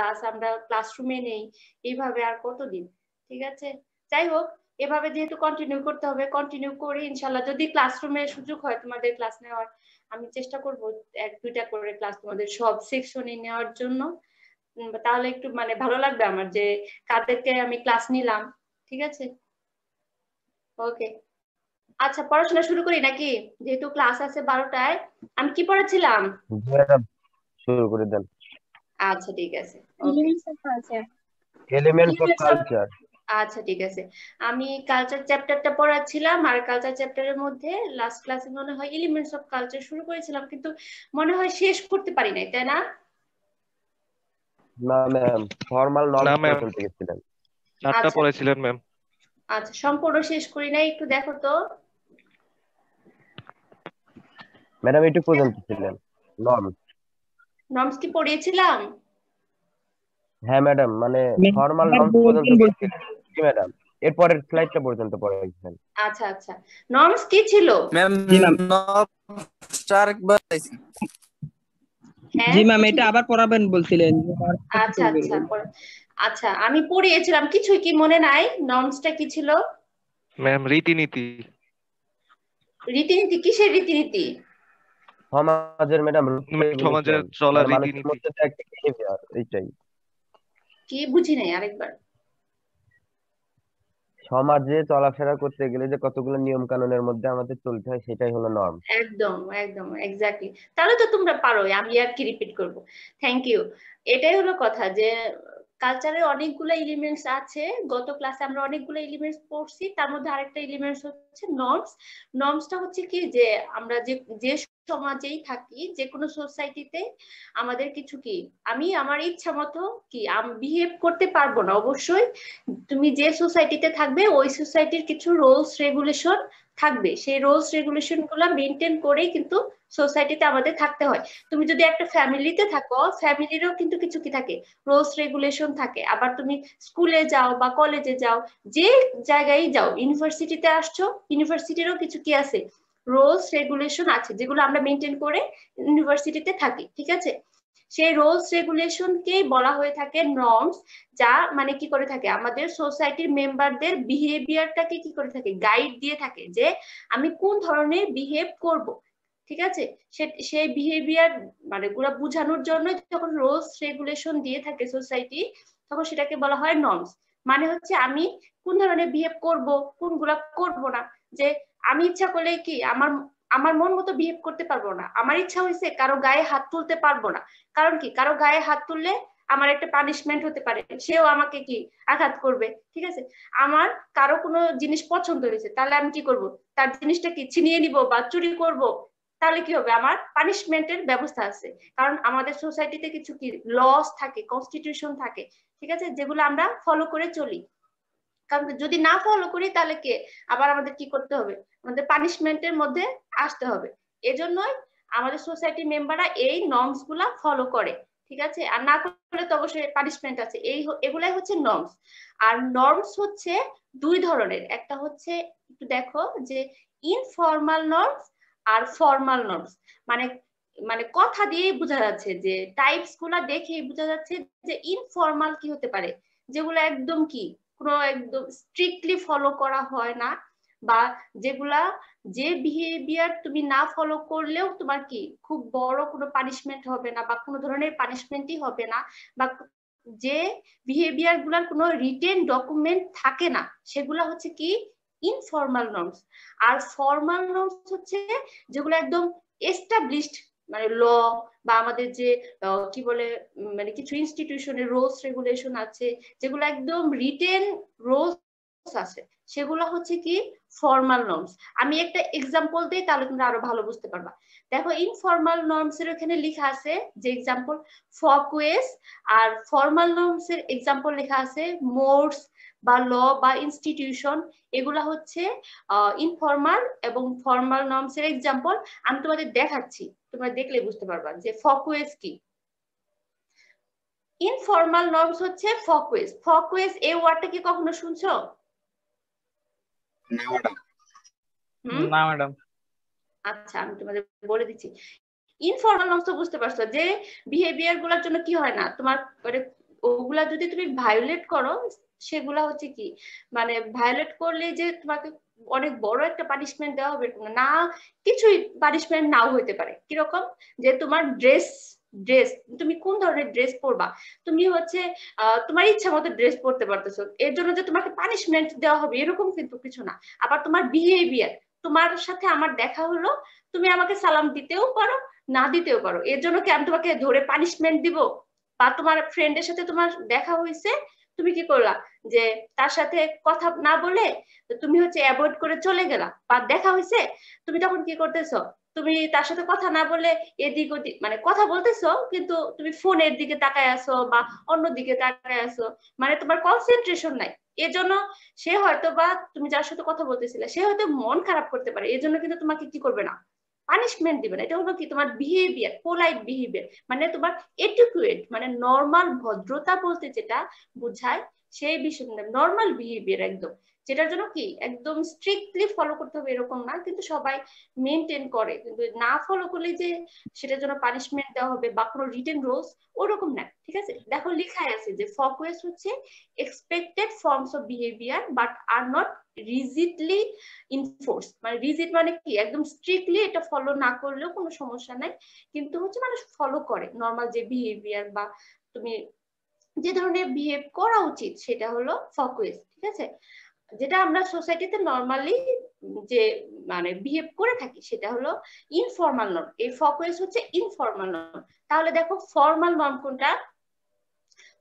Class আমরা ক্লাসরুমে নেই, এইভাবে আর কতদিন? ঠিক আছে, যাই হোক, এভাবে যেহেতু কন্টিনিউ করতে হবে, কন্টিনিউ করে ইনশাল্লাহ যদি ক্লাসরুমে সুযোগ হয় তোমাদের ক্লাস নেওয়ার, আমি চেষ্টা করব 1-2টা করে ক্লাস তোমাদের সব সেকশনে নেওয়ার জন্য। তাহলে একটু মানে ভালো লাগবে আমার যে কাদেরকে আমি ক্লাস নিলাম। ঠিক আছে, ওকে। আচ্ছা, পড়াশোনা শুরু করি নাকি? যেহেতু ক্লাস আছে 12টায়। আমি কি পড়াচ্ছিলাম? ম্যাডাম শুরু করে দেন। আচ্ছা ঠিক আছে, ওকে। Elements of culture. আচ্ছা ঠিক আছে, আমি কালচার চ্যাপ্টারটা পড়াচ্ছিলাম, আর কালচার চ্যাপ্টারের মধ্যে লাস্ট ক্লাসে মনে হয় এলিমেন্টস অফ কালচার শুরু করেছিলাম, কিন্তু মনে হয় শেষ করতে পারি নাই, তাই না? না ম্যাম, ফর্মাল না নর্মস ম্যাম, পর্যন্ত গেছিলেন। 4টা আচ্ছা পড়েছিলেন ম্যাম। আচ্ছা, সম্পূর্ণ শেষ করি নাই, একটু দেখো তো। ম্যাডাম এইটুকু পর্যন্ত ছিলেন, নর্মস। নর্মস কি পড়িয়েছিলাম? হ্যাঁ ম্যাডাম, মানে ফর্মাল আবার নর্মস পর্যন্ত বলবেন বলছি। গেছিলেন। জি ম্যাডাম, এরপরের স্লাইডটা পর্যন্ত পড়াইছেন। আচ্ছা আচ্ছা, নর্মস কি ছিল? ম্যাম জি ম্যাম, আরেকবার চাইছি। হ্যাঁ জি কি ম্যাম, এটা ছিল? আবার পড়াবেন বলছিলেন। আচ্ছা আচ্ছা, আচ্ছা আমি পড়িয়েছিলাম, কিছুই কি মনে নাই? নর্মসটা কি ছিল? ম্যাম রীতিনীতি। রীতিনীতি? কিসের রীতিনীতি? সমাজের ম্যাডাম সমাজের রেগুলেশন, চলার মানে মানুষের রীতিনীতি। মধ্যে যে একটা বিহেভিয়ার, এইটাই। কি বুঝি নাই, আরেকবার। সমাজে চলাফেরা করতে গেলে যে কতগুলো নিয়ম কানুনের মধ্যে আমাদের চলতে হয়, সেটাই হলো নর্ম। একদম একদম এক্স্যাক্টলি, তাহলে তো তোমরা পারো, আমি আর কি রিপিট করব। Thank you. এটাই হলো কথা যে কালচারের অনেকগুলো এলিমেন্টস আছে, গত ক্লাসে আমরা অনেকগুলো এলিমেন্টস পড়ছি, তার মধ্যে আরেকটা এলিমেন্টস হচ্ছে নর্মস। নর্মসটা হচ্ছে কি যে আমরা যে যে সমাজেই থাকি, যে কোনো সোসাইটিতে আমাদের কিছু কি, আমি আমার ইচ্ছা মতো কি বিহেভ করতে পারবো না অবশ্যই। তুমি যে সোসাইটিতে থাকবে ওই সোসাইটির কিছু রুলস রেগুলেশন থাকবে, সেই রুলস রেগুলেশন গুলা মেনটেন করেই কিন্তু সোসাইটিতে আমাদের থাকতে হয়। তুমি যদি একটা ফ্যামিলিতে থাকো, ফ্যামিলিরও কিন্তু কিছু কি থাকে, রুলস রেগুলেশন থাকে। আবার তুমি স্কুলে যাও বা কলেজে যাও, যে জায়গায় যাও, ইউনিভার্সিটিতে আসছো, ইউনিভার্সিটিরও কিছু কি আছে, রুলস রেগুলেশন আছে, যেগুলো আমরা মেনটেন করে ইউনিভার্সিটিতে থাকি। ঠিক আছে, সেই রুলস রেগুলেশনকেই বলা হয়ে থাকে নর্মস, যা মানে কি করে থাকে, আমাদের সোসাইটির মেম্বারদের বিহেভিয়ারটাকে কি করে থাকে, গাইড দিয়ে থাকে যে আমি কোন ধরনের বিহেভ করব। ঠিক আছে, সেই বিহেভিয়ার মানে গুলা বোঝানোর জন্য যখন রুলস রেগুলেশন দিয়ে থাকে সোসাইটি, তখন সেটাকে বলা হয় নর্মস। মানে হচ্ছে আমি কোন ধরনের বিহেভ করব, কোনগুলা করব না। যে আমি ইচ্ছা করলে কি আমার আমার মন মতো বিহেভ করতে পারবো না, আমার ইচ্ছা হয়েছে কারো গায়ে হাত তুলতে পারবো না, কারণ কি কারো গায়ে হাত তুললে আমার একটা পানিশমেন্ট হতে পারে, সেও আমাকে কি আঘাত করবে। ঠিক আছে, আমার কারো কোনো জিনিস পছন্দ হয়েছে, তাহলে আমি কি করব, তার জিনিসটা কি ছিনিয়ে নিব বা চুরি করব, তাহলে কি হবে, আমার পানিশমেন্টের ব্যবস্থা আছে। কারণ আমাদের সোসাইটিতে কিছু কি লস থাকে, কনস্টিটিউশন থাকে। ঠিক আছে, যেগুলো আমরা ফলো করে চলি। কারণ যদি না ফলো করি তাহলে কে আবার আমাদের কি করতে হবে, আমাদের পানিশমেন্টের মধ্যে আসতে হবে। এজন্যই আমাদের সোসাইটি মেম্বাররা এই নর্মস গুলা ফলো করে। ঠিক আছে, আর না করলে তো অবশ্যই পানিশমেন্ট আছে। এগুলাই হচ্ছে নর্মস। আর নর্মস হচ্ছে দুই ধরনের, একটা হচ্ছে একটু দেখো যে ইনফর্মাল নর্মস আর ফর্মাল নর্মস। মানে মানে কথা দিয়ে বোঝা যাচ্ছে, যে টাইপস গুলা দেখে বোঝা যাচ্ছে যে ইনফর্মাল কি হতে পারে, যেগুলো একদম কি কোনো একদম স্ট্রিক্টলি ফলো করা হয় না, বা যেগুলা যে বিহেভিয়ার তুমি না ফলো করলেও তোমার কি খুব বড় কোনো পানিশমেন্ট হবে না, বা কোনো ধরনের পানিশমেন্টই হবে না, বা যে বিহেভিয়ার গুলার কোনো রিটেন ডকুমেন্ট থাকে না, সেগুলা হচ্ছে কি ইনফর্মাল নর্মস। আর ফর্মাল নর্মস হচ্ছে যেগুলো একদম এস্টাবলিশড, মানে ল, বা আমাদের যে কি বলে মানে কিছু ইনস্টিটিউশনের রুলস রেগুলেশন আছে, যেগুলো একদম রিটেন রুলস আছে, সেগুলো হচ্ছে কি ফর্মাল নর্মস। আমি একটা এক্সাম্পল দিই, তাহলে তোমরা আরো ভালো বুঝতে পারবা। দেখো ইনফর্মাল নর্মস এর এখানে লেখা আছে যে এক্সাম্পল ফকওয়েস, আর ফর্মাল নর্মস এর এক্সাম্পল লেখা আছে মোডস বা ল বা ইনস্টিটিউশন। এগুলা হচ্ছে ইনফর্মাল এবং ফর্মাল নর্মস এর এক্সাম্পল। আমি তোমাদের দেখাচ্ছি, তোমরা দেখলে বুঝতে পারবা যে ফকওয়েস কি। ইনফর্মাল নর্মস হচ্ছে ফকওয়েস। ফকওয়েস এই ওয়ার্ডটা কি কখনো শুনছো? না ম্যাডাম। আচ্ছা, আমি তোমাদের বলে দিচ্ছি। ইনফর্মাল নর্মস তো বুঝতে পারছো যে বিহেভিয়ার গুলোর জন্য কি হয় না, তোমার ওগুলা যদি তুমি ভায়োলেট করো, সেগুলা হচ্ছে কি মানে ভায়োলেট করলে যে তোমাকে অনেক বড় একটা পানিশমেন্ট দেওয়া হবে না, কিছুই পানিশমেন্ট নাও হইতে পারে। কিরকম, যে তোমার ড্রেস তুমি কোন ধরনের ড্রেস পরবা, তুমি হচ্ছে তোমার ইচ্ছা মতো ড্রেস পরতে পারতেছো, এর জন্য যে তোমাকে পানিশমেন্ট দেওয়া হবে এরকম কিন্তু কিছু না। আবার তোমার বিহেভিয়ার, তোমার সাথে আমার দেখা হলো, তুমি আমাকে সালাম দিতেও পারো, না দিতেও পারো, এর জন্য কি আমি তোমাকে ধরে পানিশমেন্ট দিব? বা তোমার ফ্রেন্ডের সাথে তোমার দেখা হয়েছে, তুমি কি করলা যে তার সাথে কথা না বলে তুমি হচ্ছে অ্যাভয়েড করে চলে গেলা, বা দেখা হয়েছে তুমি তখন কি করতেছো, তুমি তার সাথে কথা না বলে এদিক ওদিক মানে কথা বলতেছো, কিন্তু তুমি ফোনের দিকে তাকায় আছো বা অন্য দিকে তাকায় আছো, মানে তোমার কনসেন্ট্রেশন নাই। এজন্য সে হয়তো বা তুমি যার সাথে কথা বলতেছিলে সে হয়তো মন খারাপ করতে পারে, এর জন্য কিন্তু তোমাকে কি করবে না, পানিশমেন্ট দিবে না। এটা হলো কি তোমার বিহেভিয়ার, পোলাইট বিহেভিয়ার, মানে তোমার এটিকুয়েট, মানে নর্মাল ভদ্রতা বলতে যেটা বোঝায় সেই বিষয়, নর্মাল বিহেভিয়ার একদম, যেটার জন্য কি একদম স্ট্রিক্টলি ফলো করতে হবে এরকম না, কিন্তু সবাই মেনটেন করে, কিন্তু না ফলো করলে যে সেটার জন্য পানিশমেন্ট দেওয়া হবে বা কোনো রিটেন রুলস ওরকম না। ঠিক আছে, দেখো লেখাই আছে যে ফকুয়েস হচ্ছে expected forms of behaviour but are not rigidly enforce, মানে রিজিড মানে কি একদম স্ট্রিক্টলি এটা ফলো না করলেও কোনো সমস্যা নাই, কিন্তু হচ্ছে মানুষ ফলো করে নর্মাল যে বিহেভিয়ার বা তুমি যে ধরনের বিহেভ করা উচিত সেটা হলো ফকুয়েস। ঠিক আছে, যেটা আমরা সোসাইটিতে নর্মালি যে মানে বিহেভ করে থাকি সেটা হলো ইনফর্মাল নর্ম, এই ফকুয়েস হচ্ছে ইনফর্মাল নর্ম। তাহলে দেখো ফর্মাল নর্ম কোনটা,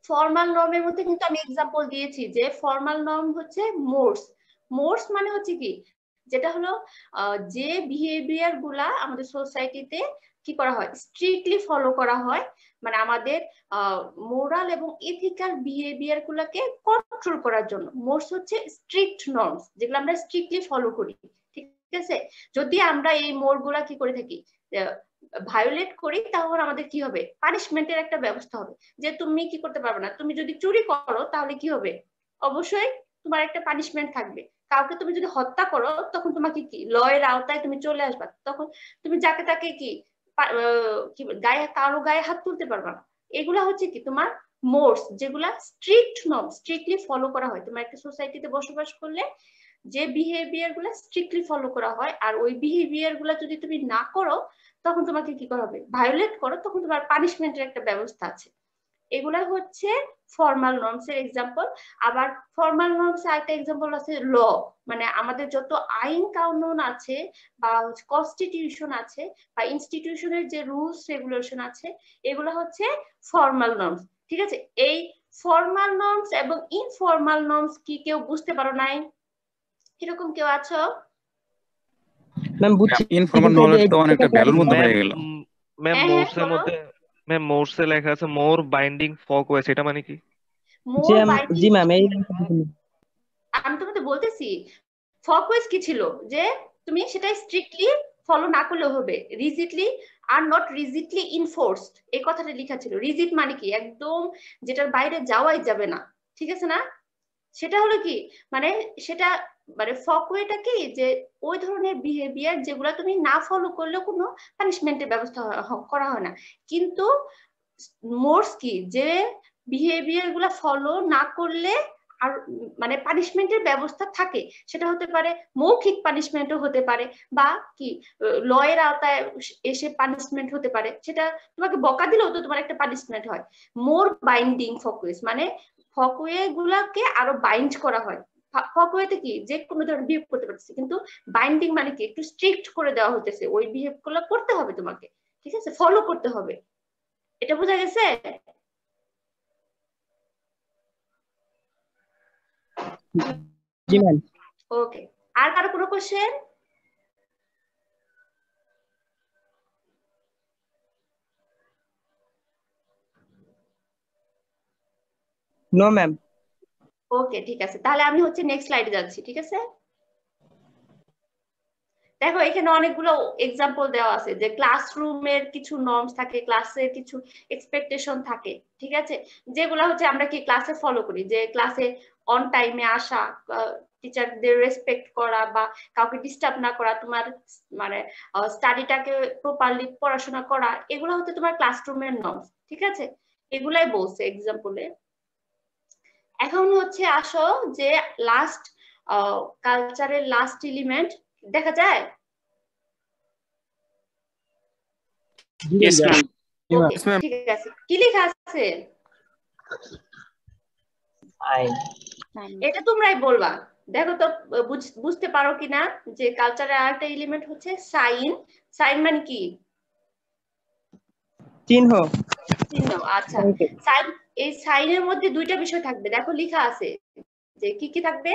ফর্মাল নর্মের মধ্যে কিন্তু আমি এক্সাম্পল দিয়েছি যে ফর্মাল নর্ম হচ্ছে মোর্স। মোর্স মানে হচ্ছে কি, যেটা হলো যে বিহেভিয়ার গুলা আমাদের সোসাইটিতে কি করা হয়, স্ট্রিক্টলি ফলো করা হয়, মানে আমাদের মোরাল এবং এথিক্যাল বিহেভিয়ার গুলাকে কন্ট্রোল করার জন্য। মোর্স হচ্ছে স্ট্রিক্ট নর্মস, যেগুলো আমরা স্ট্রিক্টলি ফলো করি। ঠিক আছে, যদি আমরা এই মোর গুলা কি করে থাকি, ভায়োলেট করি, তাহলে আমাদের কি হবে, পানিশমেন্টের একটা ব্যবস্থা হবে, যে তুমি কি করতে পারবে না, তুমি যদি চুরি করো তাহলে কি হবে, অবশ্যই তোমার একটা পানিশমেন্ট থাকবে। কাউকে তুমি যদি হত্যা করো তখন তোমাকে কি ল এর আওতায় তুমি চলে আসবা, তখন তুমি যাকে তাকে কি গায়ে কারো গায়ে হাত তুলতে পারবা না। এগুলা হচ্ছে কি তোমার মোর্স, যেগুলা স্ট্রিক্ট নর্ম, স্ট্রিক্টলি ফলো করা হয়। তোমার একটা সোসাইটিতে বসবাস করলে যে বিহেভিয়ার গুলা স্ট্রিক্টলি ফলো করা হয়, আর ওই বিহেভিয়ার গুলা যদি তুমি না করো তখন তোমাকে কি করা হবে, ভায়োলেট করো, তখন তোমার পানিশমেন্টের একটা ব্যবস্থা আছে। এগুলা হচ্ছে ফর্মাল নর্মস এর এক্সাম্পল। আবার ফর্মাল নর্মস এর একটা এক্সাম্পল আছে ল, মানে আমাদের যত আইন কানুন আছে বা কনস্টিটিউশন আছে বা ইনস্টিটিউশনের যে রুলস রেগুলেশন আছে, এগুলো হচ্ছে ফর্মাল নর্মস। ঠিক আছে, এই ফর্মাল নর্মস এবং ইনফর্মাল নর্মস কি কেউ বুঝতে পারো নাই, এরকম কেউ আছো? ম্যাম বুঝছি, ইনফর্মাল কিন্তু নলেজ তো অনেকটা ভ্যালুর মধ্যে হয়ে গেল। ম্যাম হ্যাঁ, মোর্স এর বলো। মধ্যে, ম্যাম মোর্স এ লেখা আছে মোর বাইন্ডিং ফকুয়েস, এটা মানে কি? মোর বাইন্ডিং, জি ম্যাম এই আমি তোমাকে বলতেছি ফকুয়েস কি ছিল, যে তুমি সেটা স্ট্রিক্টলি ফলো না করলেও হবে, রিজিডলি আর নট রিজিডলি ইনফোর্সড, এই কথাটা লেখা ছিল। রিজিড মানে কি একদম যেটার বাইরে যাওয়াই যাবে না, ঠিক আছে না, সেটা হলো কি মানে সেটা মানে ফকওয়েটা কি, যে ওই ধরনের বিহেভিয়ার যেগুলা তুমি না ফলো করলেও কোনো পানিশমেন্টের ব্যবস্থা করা হয় না। কিন্তু মোর্স কি, যে বিহেভিয়ার গুলা ফলো না করলে আর মানে পানিশমেন্টের ব্যবস্থা থাকে, সেটা হতে পারে মৌখিক পানিশমেন্টও হতে পারে, বা কি লয়ের আওতায় এসে পানিশমেন্ট হতে পারে, সেটা তোমাকে বকা দিলেও তো তোমার একটা পানিশমেন্ট হয়। মোর বাইন্ডিং ফকুয়েস মানে ফকওয়ে গুলাকে আরো বাইন্ড করা হয়। ফকওয়েতে কি যে কোনো ধরনের বিহেভ করতে পারতেছে, কিন্তু বাইন্ডিং মানে কি একটু স্ট্রিক্ট করে দেওয়া হতেছে, ওই বিহেভ গুলো করতে হবে তোমাকে, ঠিক আছে, ফলো করতে হবে। এটা বোঝা গেছে? জি ম্যাম। ওকে, আর কারো কোনো কোশ্চেন? No ma'am. ওকে, ঠিক আছে, তাহলে আমি হচ্ছে নেক্সট স্লাইডে যাচ্ছি। ঠিক আছে, দেখো এখানে অনেকগুলো এক্সাম্পল দেওয়া আছে, যে ক্লাসরুমের কিছু নর্মস থাকে, ক্লাসের কিছু এক্সপেকটেশন থাকে। ঠিক আছে, যেগুলো হচ্ছে আমরা কি ক্লাসে ফলো করি, যে ক্লাসে অন টাইমে আসা, টিচারদের রেসপেক্ট করা বা কাউকে ডিস্টার্ব না করা, তোমার মানে স্টাডিটাকে প্রপারলি পড়াশোনা করা, এগুলো হচ্ছে তোমার ক্লাসরুমের নর্মস। ঠিক আছে, এগুলাই বলছে এক্সাম্পলে। এখন হচ্ছে আসো যে লাস্ট কালচারের লাস্ট এলিমেন্ট দেখা যায়। Yes, ma'am. ওকে Yes, ma'am. ঠিক আছে, কি লেখা আছে এটা তোমরাই বলবা। দেখো তো বুঝতে পারো কিনা যে কালচারের আরেকটা এলিমেন্ট হচ্ছে সাইন। সাইন মানে কি? চিহ্ন। চিহ্ন। আচ্ছা, সাইন, এই সাইনের মধ্যে দুইটা বিষয় থাকবে, দেখো লেখা আছে যে কি কি থাকবে।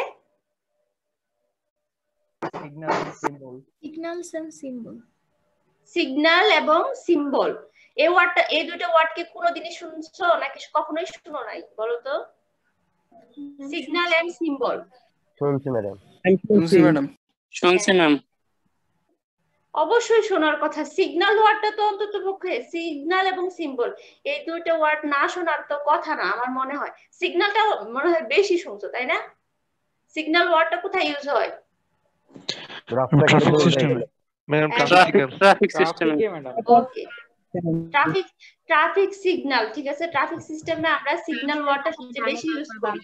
সিগন্যাল এবং সিম্বল। এই ওয়ার্ডটা, এই দুইটা ওয়ার্ডকে কোনোদিনই শুনছো নাকি কখনোই শুনো নাই বলো তো? Signal and symbol. শুনছি ম্যাডাম। শুনছি ম্যাডাম। শুনছি ম্যাম। অবশ্যই শোনার কথা। সিগন্যাল ওয়ার্ডটা তো অন্তত পক্ষে, সিগন্যাল এবং সিম্বল এই দুইটা ওয়ার্ড না শোনার তো কথা না আমার মনে হয়। সিগন্যালটা মনে হয় বেশি শুনছো তাই না? সিগন্যাল ওয়ার্ডটা কোথায় ইউজ হয়? ট্রাফিক সিস্টেম ম্যাডাম, ট্রাফিক সিস্টেমে। ওকে, ট্রাফিক সিগন্যাল, ঠিক আছে। ট্রাফিক সিস্টেমে আমরা সিগন্যাল ওয়ার্ডটা সবচেয়ে বেশি ইউজ করি।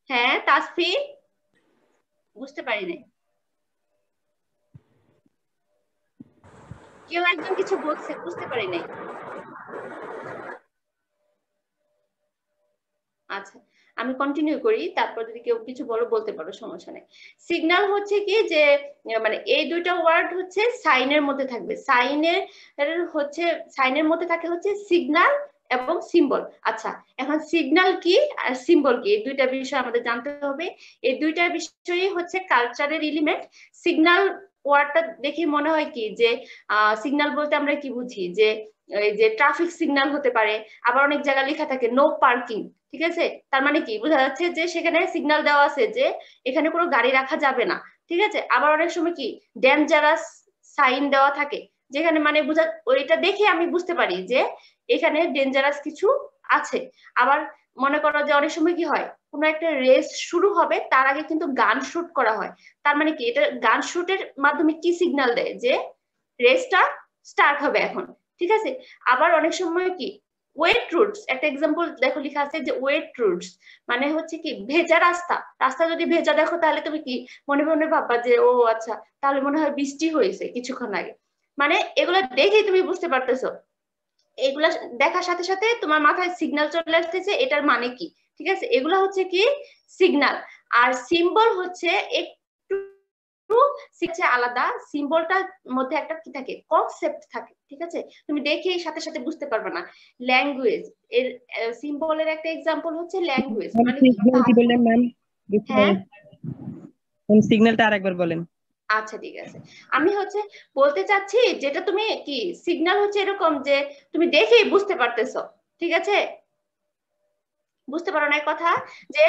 হ্যাঁ তাসফির, বুঝতে পারি নাই, কেউ একজন কিছু বলছে, বুঝতে পারি নাই। আচ্ছা আমি কন্টিনিউ করি, তারপর যদি কেউ কিছু বলতে পারো, সমস্যা নেই। সিগন্যাল হচ্ছে কি যে মানে এই দুইটা ওয়ার্ড হচ্ছে সাইনের মধ্যে থাকবে। সাইনের মধ্যে থাকে হচ্ছে সিগন্যাল এবং সিম্বল। আচ্ছা এখন সিগন্যাল কি আর সিম্বল কি, এই দুইটা বিষয় আমাদের জানতে হবে। এই দুইটা বিষয়ই হচ্ছে কালচারের এলিমেন্ট। সিগন্যাল ওয়ার্ডটা দেখে মনে হয় কি যে সিগন্যাল বলতে আমরা কি বুঝি, যে এই যে ট্রাফিক সিগন্যাল হতে পারে, আবার অনেক জায়গায় লেখা থাকে নো পার্কিং, ঠিক আছে। তার মানে কি বোঝা যাচ্ছে যে সেখানে সিগন্যাল দেওয়া আছে যে এখানে কোনো গাড়ি রাখা যাবে না, ঠিক আছে। আবার অনেক সময় কি ডেঞ্জারাস সাইন দেওয়া থাকে, যেখানে মানে ওইটা দেখে আমি বুঝতে পারি যে এখানে ডেঞ্জারাস কিছু আছে। আবার মনে করো যে অনেক সময় কি হয়, কোনো একটা রেস শুরু হবে তার আগে কিন্তু গান শুট করা হয়। তার মানে কি এটা গান শুটের মাধ্যমে কি সিগন্যাল দেয় যে রেসটা স্টার্ট হবে এখন, ঠিক আছে। আবার অনেক সময় কি ওয়েট রুটস, একটা এক্সাম্পল দেখো লেখা আছে যে ওয়েট রুটস মানে হচ্ছে কি ভেজা রাস্তা। রাস্তা যদি ভেজা দেখো তাহলে তুমি কি মনে মনে ভাববা যে ও আচ্ছা তাহলে মনে হয় বৃষ্টি হয়েছে কিছুক্ষণ আগে। মানে এগুলা দেখেই তুমি বুঝতে পারতেছো, এগুলা দেখার সাথে সাথে তোমার মাথায় সিগন্যাল চলে আসতেছে এটার মানে কি, ঠিক আছে। এগুলা হচ্ছে কি সিগন্যাল। আর সিম্বল হচ্ছে আলাদা। সিম্বলটার মধ্যে একটা কি থাকে, কনসেপ্ট থাকে, ঠিক আছে। তুমি দেখে সাথে সাথে বুঝতে পারবে না। ল্যাঙ্গুয়েজ এর সিম্বলের একটা এক্সাম্পল হচ্ছে ল্যাঙ্গুয়েজ। মানে কি বললেন ম্যাম? হ্যাঁ সিগন্যালটা আরেকবার বলেন। আচ্ছা ঠিক আছে, আমি হচ্ছে বলতে চাচ্ছি যেটা তুমি কি সিগন্যাল হচ্ছে এরকম যে তুমি দেখেই বুঝতে পারতেছো, ঠিক আছে। বুঝতে পারো না কথা যে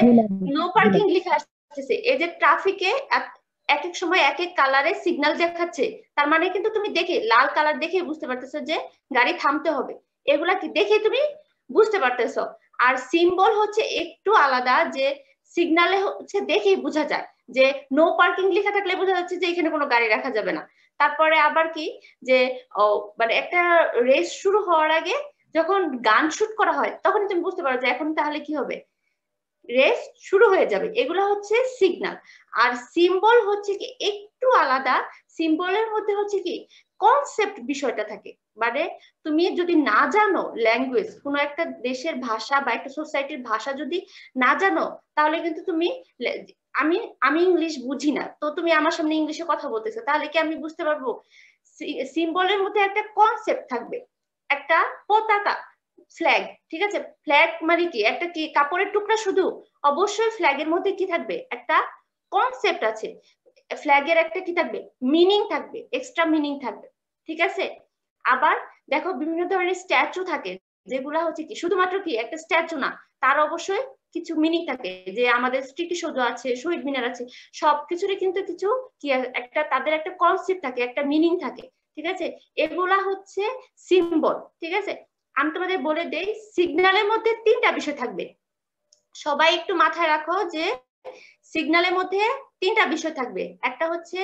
নো পার্কিং লেখা আসছে, এই যে ট্রাফিকে এক এক সময় এক এক কালারে সিগন্যাল দেখাচ্ছে, তার মানে কিন্তু তুমি দেখে লাল কালার দেখে বুঝতে পারতেছো যে গাড়ি থামতে হবে। এগুলা কি দেখে তুমি বুঝতে পারতেছো। আর সিম্বল হচ্ছে একটু আলাদা, যে সিগন্যালে হচ্ছে দেখেই বোঝা যায় যে নো পার্কিং লেখা থাকলে বোঝা যাচ্ছে যে এখানে কোনো গাড়ি রাখা যাবে না। তারপরে আবার কি যে মানে একটা রেস শুরু হওয়ার আগে যখন গান শুট করা হয় তখন তুমি বুঝতে পারো যে এখন তাহলে কি হবে, রেস শুরু হয়ে যাবে। এগুলো হচ্ছে সিগন্যাল। আর সিম্বল হচ্ছে কি একটু আলাদা। সিম্বলের মধ্যে হচ্ছে কি কনসেপ্ট বিষয়টা থাকে। মানে তুমি যদি না জানো ল্যাঙ্গুয়েজ, কোনো একটা দেশের ভাষা বা একটা সোসাইটির ভাষা যদি না জানো, তাহলে কিন্তু তুমি আমি ইংলিশ বুঝি না, তো তুমি আমার সামনে ইংলিশে কথা বলতেছো, তাহলে কি আমি বুঝতে পারবো? সিম্বলের মধ্যে একটা কনসেপ্ট থাকবে, একটা পতাকা, ফ্ল্যাগ, ঠিক আছে। ফ্ল্যাগ মানে কি একটা কি কাপড়ের টুকরা শুধু? অবশ্যই ফ্ল্যাগের মধ্যে কি থাকবে, একটা কনসেপ্ট আছে। ফ্ল্যাগের একটা কি থাকবে, মিনিং থাকবে, এক্সট্রা মিনিং থাকবে, ঠিক আছে। আবার দেখো বিভিন্ন ধরনের স্ট্যাচু থাকে, যেগুলা হচ্ছে কি শুধুমাত্র কি একটা স্ট্যাচু না, তার অবশ্যই কিছু মিনিং থাকে। যে আমাদের স্মৃতিসৌধ আছে, শহীদ মিনার আছে, সবকিছুরই কিন্তু কিছু কি একটা তাদের একটা কনসেপ্ট থাকে, একটা মিনিং থাকে, ঠিক আছে। এগুলা হচ্ছে সিম্বল, ঠিক আছে। আমি তোমাদের বলে দেই সিগন্যালের মধ্যে তিনটা বিষয় থাকবে। সবাই একটু মাথায় রাখো যে সিগন্যালের মধ্যে তিনটা বিষয় থাকবে। একটা হচ্ছে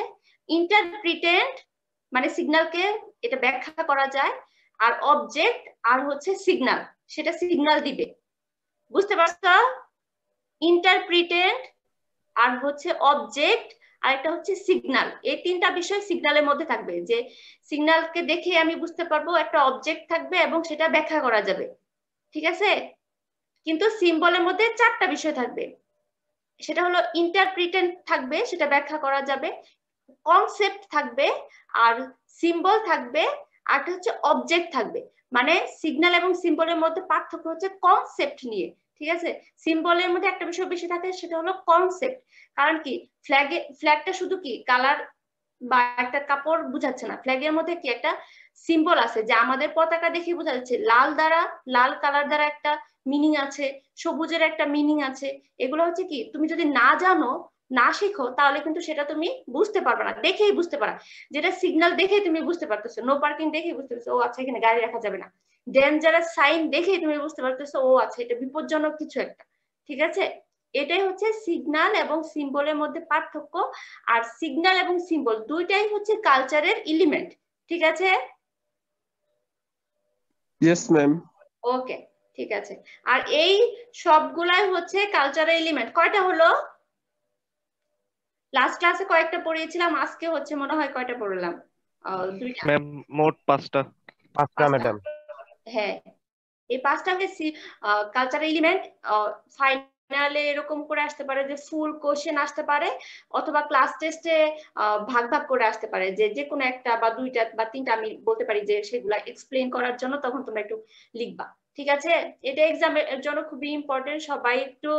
ইন্টারপ্রিটেন্ট, মানে সিগন্যালকে এটা ব্যাখ্যা করা যায়। আর অবজেক্ট, আর হচ্ছে সিগন্যাল, সেটা সিগন্যাল দিবে। বুঝতে পারছো? ইন্টারপ্রিটেন্ট, আর হচ্ছে অবজেক্ট, আর একটা হচ্ছে সিগন্যাল। এই তিনটা বিষয় সিগন্যালের মধ্যে থাকবে, যে সিগন্যালকে দেখে আমি বুঝতে পারবো একটা অবজেক্ট থাকবে এবং সেটা ব্যাখ্যা করা যাবে, ঠিক আছে? কিন্তু সিম্বলের মধ্যে চারটা বিষয় থাকবে, সেটা হলো ইন্টারপ্রিটেন্ট থাকবে, সেটা ব্যাখ্যা করা যাবে, কনসেপ্ট থাকবে, আর সিম্বল থাকবে, আর হচ্ছে অবজেক্ট থাকবে। মানে সিগন্যাল এবং সিম্বলের মধ্যে পার্থক্য হচ্ছে কনসেপ্ট নিয়ে, ঠিক আছে? সিম্বলের মধ্যে একটা বিষয় বেশি থাকে, সেটা হলো কনসেপ্ট। কারণ কি, ফ্ল্যাগটা শুধু কি কালার বা একটা কাপড় বুঝাচ্ছে না, ফ্ল্যাগের মধ্যে কি একটা সিম্বল আছে, যে আমাদের পতাকা দেখে বোঝা যাচ্ছে, লাল কালার দ্বারা একটা মিনিং আছে, সবুজের একটা মিনিং আছে। এগুলো হচ্ছে কি, তুমি যদি না জানো, না শিখো, তাহলে কিন্তু সেটা তুমি বুঝতে পারবে না, দেখেই বুঝতে পারা। যেটা সিগন্যাল দেখেই তুমি বুঝতে পারতেছো, নো পার্কিং দেখেই বুঝতে পারছো, ও আচ্ছা এখানে গাড়ি রাখা যাবে না। ডেঞ্জারাস সাইন দেখেই তুমি বুঝতে পারতেছো, ও আচ্ছা এটা বিপজ্জনক কিছু একটা, ঠিক আছে? এটাই হচ্ছে সিগন্যাল এবং সিম্বলের মধ্যে পার্থক্য। আর সিগন্যাল এবং সিম্বল দুইটাই হচ্ছে কালচারের এলিমেন্ট, ঠিক আছে? Yes ma'am. ওকে, ঠিক আছে। আর এই সবগুলাই হচ্ছে কালচারাল এলিমেন্ট। কয়টা হলো? লাস্ট ক্লাসে কয়েকটা পড়িয়েছিলাম, আজকে হচ্ছে মনে হয় কয়টা পড়লাম? দুইটা। ম্যাম মোট 5টা। 5টা ম্যাডাম। হ্যাঁ, এই 5টা হচ্ছে কালচারাল এলিমেন্ট। ফাইনালে এরকম করে আসতে পারে যে ফুল কোশ্চেন আসতে পারে, অথবা ক্লাস টেস্টে ভাগ ভাগ করে আসতে পারে, যে যে কোনো একটা বা দুইটা বা তিনটা আমি বলতে পারি, যে সেগুলা এক্সপ্লেইন করার জন্য তখন তোমরা একটু লিখবা, ঠিক আছে? এটা এক্সামের জন্য খুবই ইম্পর্টেন্ট। সবাই একটু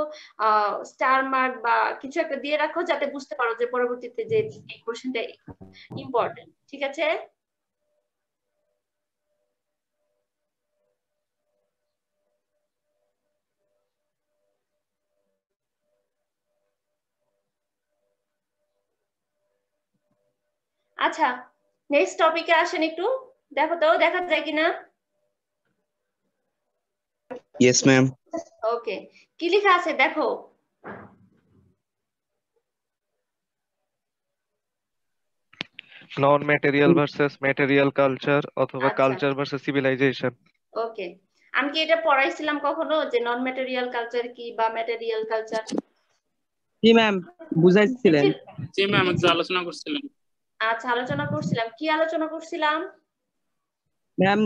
স্টার মার্ক বা কিছু একটা দিয়ে রাখো, যাতে বুঝতে পারো যে পরবর্তীতে যে এই কোশ্চেনটা ইম্পর্টেন্ট, ঠিক আছে? আচ্ছা, নেক্সট টপিকে আসেন একটু, দেখো তো দেখা যায় কিনা। Yes, ma'am. ওকে, কি লেখা আছে দেখো। নন ম্যাটেরিয়াল ভার্সেস ম্যাটেরিয়াল কালচার অথবা আচ্ছা, কালচার ভার্সেস সিভিলাইজেশন। ওকে। আমি কি এটা পড়াইছিলাম কখনো, যে নন ম্যাটেরিয়াল কালচার কি বা ম্যাটেরিয়াল কালচার? জি ম্যাম, বুঝাইছিলেন। জি ম্যাম, একটু আলোচনা করছিলেন। আচ্ছা, আলোচনা করছিলাম, কি আলোচনা করছিলাম? ম্যাম,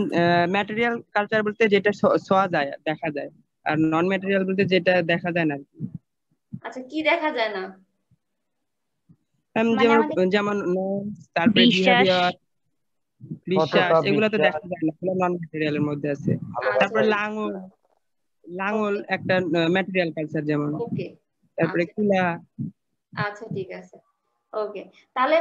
ম্যাটেরিয়াল কালচার বলতে যেটা ছোঁয়া যায়, দেখা যায়, আর নন ম্যাটেরিয়াল বলতে যেটা দেখা যায় না। আচ্ছা, কি দেখা যায় না? ম্যাম মানে যেমন আমাদের যেমন তারপরে বিহেভিয়ার, বিশ্বাস, এগুলো তো দেখা যায় না, এগুলো নন ম্যাটেরিয়ালের মধ্যে আছে। তারপরে আচ্ছা, লাঙ্গল একটা ম্যাটেরিয়াল কালচার যেমন। ওকে, তারপরে আচ্ছা, কুলা। আচ্ছা, ঠিক আছে, ওকে। তাহলে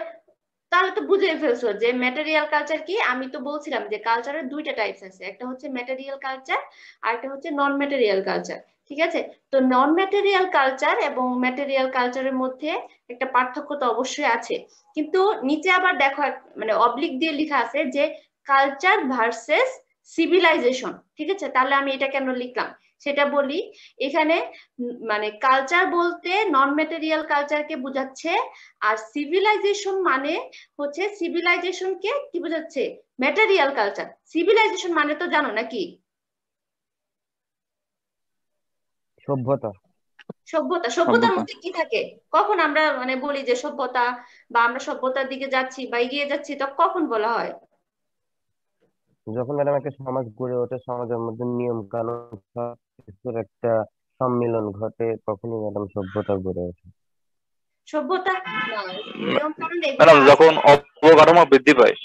তাহলে তো বুঝে ফেলছো যে ম্যাটেরিয়াল কালচার কি। আমি তো বলছিলাম যে কালচারের দুইটা টাইপস আছে, একটা হচ্ছে ম্যাটেরিয়াল কালচার আর একটা হচ্ছে নন ম্যাটেরিয়াল কালচার, ঠিক আছে? তো নন ম্যাটেরিয়াল কালচার এবং ম্যাটেরিয়াল কালচারের মধ্যে একটা পার্থক্য তো অবশ্যই আছে, কিন্তু নিচে আবার দেখো মানে অবলিক দিয়ে লেখা আছে যে কালচার ভার্সেস সিভিলাইজেশন, ঠিক আছে? তাহলে আমি এটা কেন লিখলাম সেটা বলি। এখানে মানে কালচার বলতে নন ম্যাটেরিয়াল কালচারকে বোঝাচ্ছে, আর সিভিলাইজেশন মানে হচ্ছে সিভিলাইজেশনকে কি বোঝাচ্ছে? Material culture. সিভিলাইজেশন মানে তো জানো নাকি? সভ্যতা। সভ্যতার মধ্যে কি থাকে? কখন আমরা মানে বলি যে সভ্যতা, বা আমরা সভ্যতার দিকে যাচ্ছি বা এগিয়ে যাচ্ছি, তো কখন বলা হয়? যখন ম্যাডাম একটা সমাজ গড়ে ওঠে, সমাজের মধ্যে নিয়ম কানুন সবকিছুর একটা সম্মিলন ঘটে, তখনই ম্যাডাম সভ্যতা গড়ে ওঠে। সভ্যতা না, নিয়ম কানুন এগুলো ম্যাডাম যখন অবকাঠামো বৃদ্ধি পায়।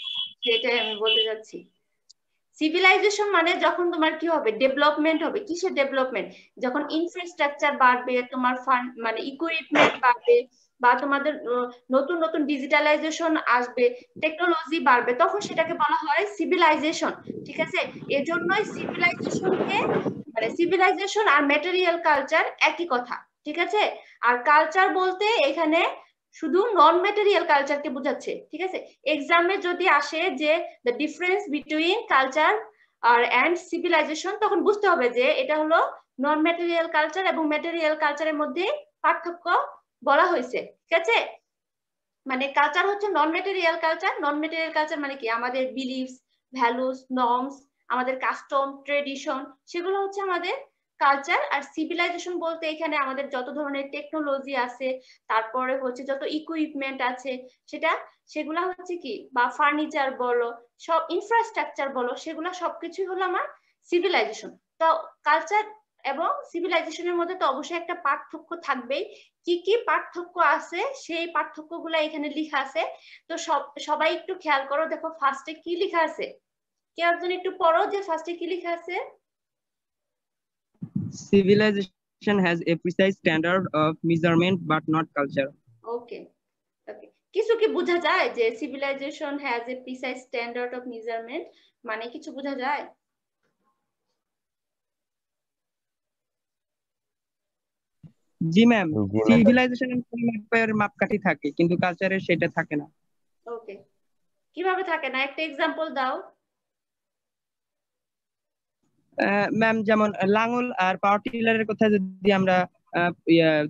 সেটাই আমি বলতে যাচ্ছি। সিভিলাইজেশন মানে যখন তোমার কি হবে, ডেভেলপমেন্ট হবে। কিসের ডেভেলপমেন্ট? যখন ইনফ্রাস্ট্রাকচার বাড়বে, তোমার ফান্ড মানে ইকুইপমেন্ট বাড়বে, বা তোমাদের নতুন নতুন ডিজিটালাইজেশন আসবে, টেকনোলজি বাড়বে, তখন সেটাকে বলা হয় সিভিলাইজেশন, ঠিক আছে? এজন্যই সিভিলাইজেশনকে মানে সিভিলাইজেশন আর ম্যাটেরিয়াল কালচার একই কথা, ঠিক আছে? আর কালচার বলতে এখানে শুধু নন ম্যাটেরিয়াল কালচারকে বোঝাচ্ছে, ঠিক আছে? এক্সামে যদি আসে যে দ্য ডিফারেন্স বিটুইন কালচার আর এন্ড সিভিলাইজেশন, তখন বুঝতে হবে যে এটা হলো নন ম্যাটেরিয়াল কালচার এবং ম্যাটেরিয়াল কালচারের মধ্যে পার্থক্য বলা হয়েছে, ঠিক আছে? মানে কালচার হচ্ছে নন ম্যাটেরিয়াল কালচার। নন ম্যাটেরিয়াল কালচার মানে কি? আমাদের বিলিফস, ভ্যালুস, নর্মস, আমাদের কাস্টম, ট্রেডিশন, সেগুলো হচ্ছে আমাদের কালচার। আর সিভিলাইজেশন বলতে এখানে আমাদের যত ধরনের টেকনোলজি আছে, তারপরে হচ্ছে যত ইকুইপমেন্ট আছে সেগুলা হচ্ছে কি, বা ফার্নিচার বলো, সব ইনফ্রাস্ট্রাকচার বলো, সেগুলা সবকিছুই হলো আমার সিভিলাইজেশন। তো কালচার এবং সিভিলাইজেশনের মধ্যে তো অবশ্যই একটা পার্থক্য থাকবেই। কি কি পার্থক্য আছে সেই পার্থক্যগুলো এখানে লেখা আছে। তো সবাই একটু খেয়াল করো, দেখো ফার্স্টে কি লেখা আছে, কেউ একজন একটু পড়ো যে ফার্স্টে কি লেখা আছে। Civilization has a precise standard of measurement but not culture. ওকে ওকে, কিছু কি বোঝা যায় যে civilisation has a precise standard of measurement মানে কিছু বোঝা যায়? জি ম্যাম, সিভিলাইজেশনের পরিমাপের মাপকাঠি থাকে কিন্তু কালচারের সেটা থাকে না। ওকে, কিভাবে থাকে না, একটা এক্সাম্পল দাও। ম্যাম যেমন লাঙ্গল আর পাওয়ার টিলারের কথা যদি আমরা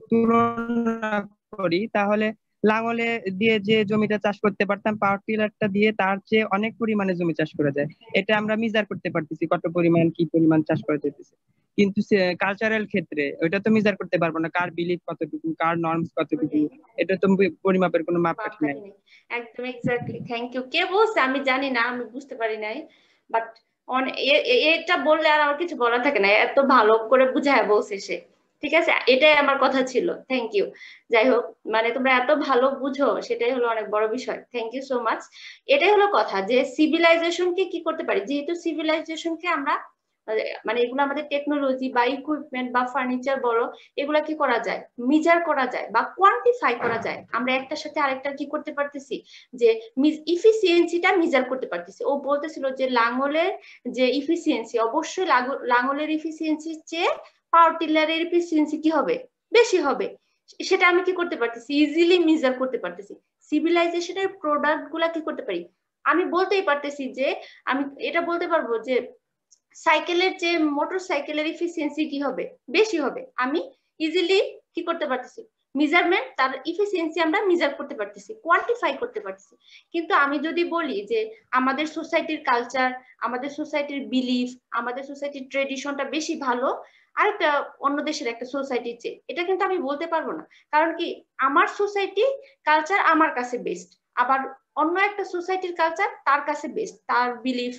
তুলনা করি, তাহলে লাঙ্গলে দিয়ে যে জমিটা চাষ করতে পারতাম, পাওয়ার টিলারটা দিয়ে তার চেয়ে অনেক পরিমাণে জমি চাষ করা যায়। এটা আমরা মেজার করতে পারতেছি কত পরিমাণ কি পরিমাণ চাষ করা যেতেছে। কিন্তু কালচারাল ক্ষেত্রে ওইটা তো মেজার করতে পারবো না, কার বিলিফ কতটুকু, কার নর্মস কতটুকু, এটা তো পরিমাপের কোনো মাপকাঠি নাই। একদম এক্স্যাক্টলি, থ্যাংক ইউ। কে বলছে আমি জানি না, আমি বুঝতে পারি নাই, বাট এটা বললে আর আমার কিছু বলা থাকে না, এত ভালো করে বুঝায় বলছে সে। ঠিক আছে, এটাই আমার কথা ছিল, থ্যাংক ইউ। যাই হোক, মানে তোমরা এত ভালো বুঝো, সেটাই হলো অনেক বড় বিষয়, থ্যাংক ইউ সো মাচ। এটাই হলো কথা যে সিভিলাইজেশনকে কি করতে পারি, যেহেতু সিভিলাইজেশনকে আমরা মানে এগুলো আমাদের টেকনোলজি বা ইকুইপমেন্ট বা ফার্নিচার বলো, এগুলা কি করা যায়, মেজার করা যায় বা কোয়ান্টিফাই করা যায়। আমরা একটার সাথে আরেকটা কি করতে পারতেছি, যে ইফিসিয়েন্সিটা মেজার করতে পারতেছি। ও বলতেছিল যে লাঙ্গলের যে ইফিসিয়েন্সি, অবশ্যই লাঙ্গলের ইফিসিয়েন্সির চেয়ে পাওয়ার টিলারের ইফিসিয়েন্সি কি হবে, বেশি হবে। সেটা আমি কি করতে পারতেছি, ইজিলি মেজার করতে পারতেছি। সিভিলাইজেশনের প্রোডাক্ট গুলা কি করতে পারি, আমি বলতেই পারতেছি যে আমি এটা বলতে পারবো যে সাইকেলের যে মোটর সাইকেলের ইফিসিয়েন্সি কি হবে, বেশি হবে। আমি ইজিলি কি করতে পারতেছি, মেজারমেন্ট, তার ইফিসিয়েন্সি আমরা মেজার করতে পারতেছি, কোয়ান্টিফাই করতে পারতেছি। কিন্তু আমি যদি বলি যে আমাদের সোসাইটির কালচার, আমাদের সোসাইটির বিলিফ, আমাদের সোসাইটির ট্রেডিশনটা বেশি ভালো আরেকটা অন্য দেশের একটা সোসাইটির চেয়ে, এটা কিন্তু আমি বলতে পারবো না। কারণ কি, আমার সোসাইটি কালচার আমার কাছে বেস্ট, আবার অন্য একটা সোসাইটির কালচার তার কাছে বেস্ট, তার বিলিফ,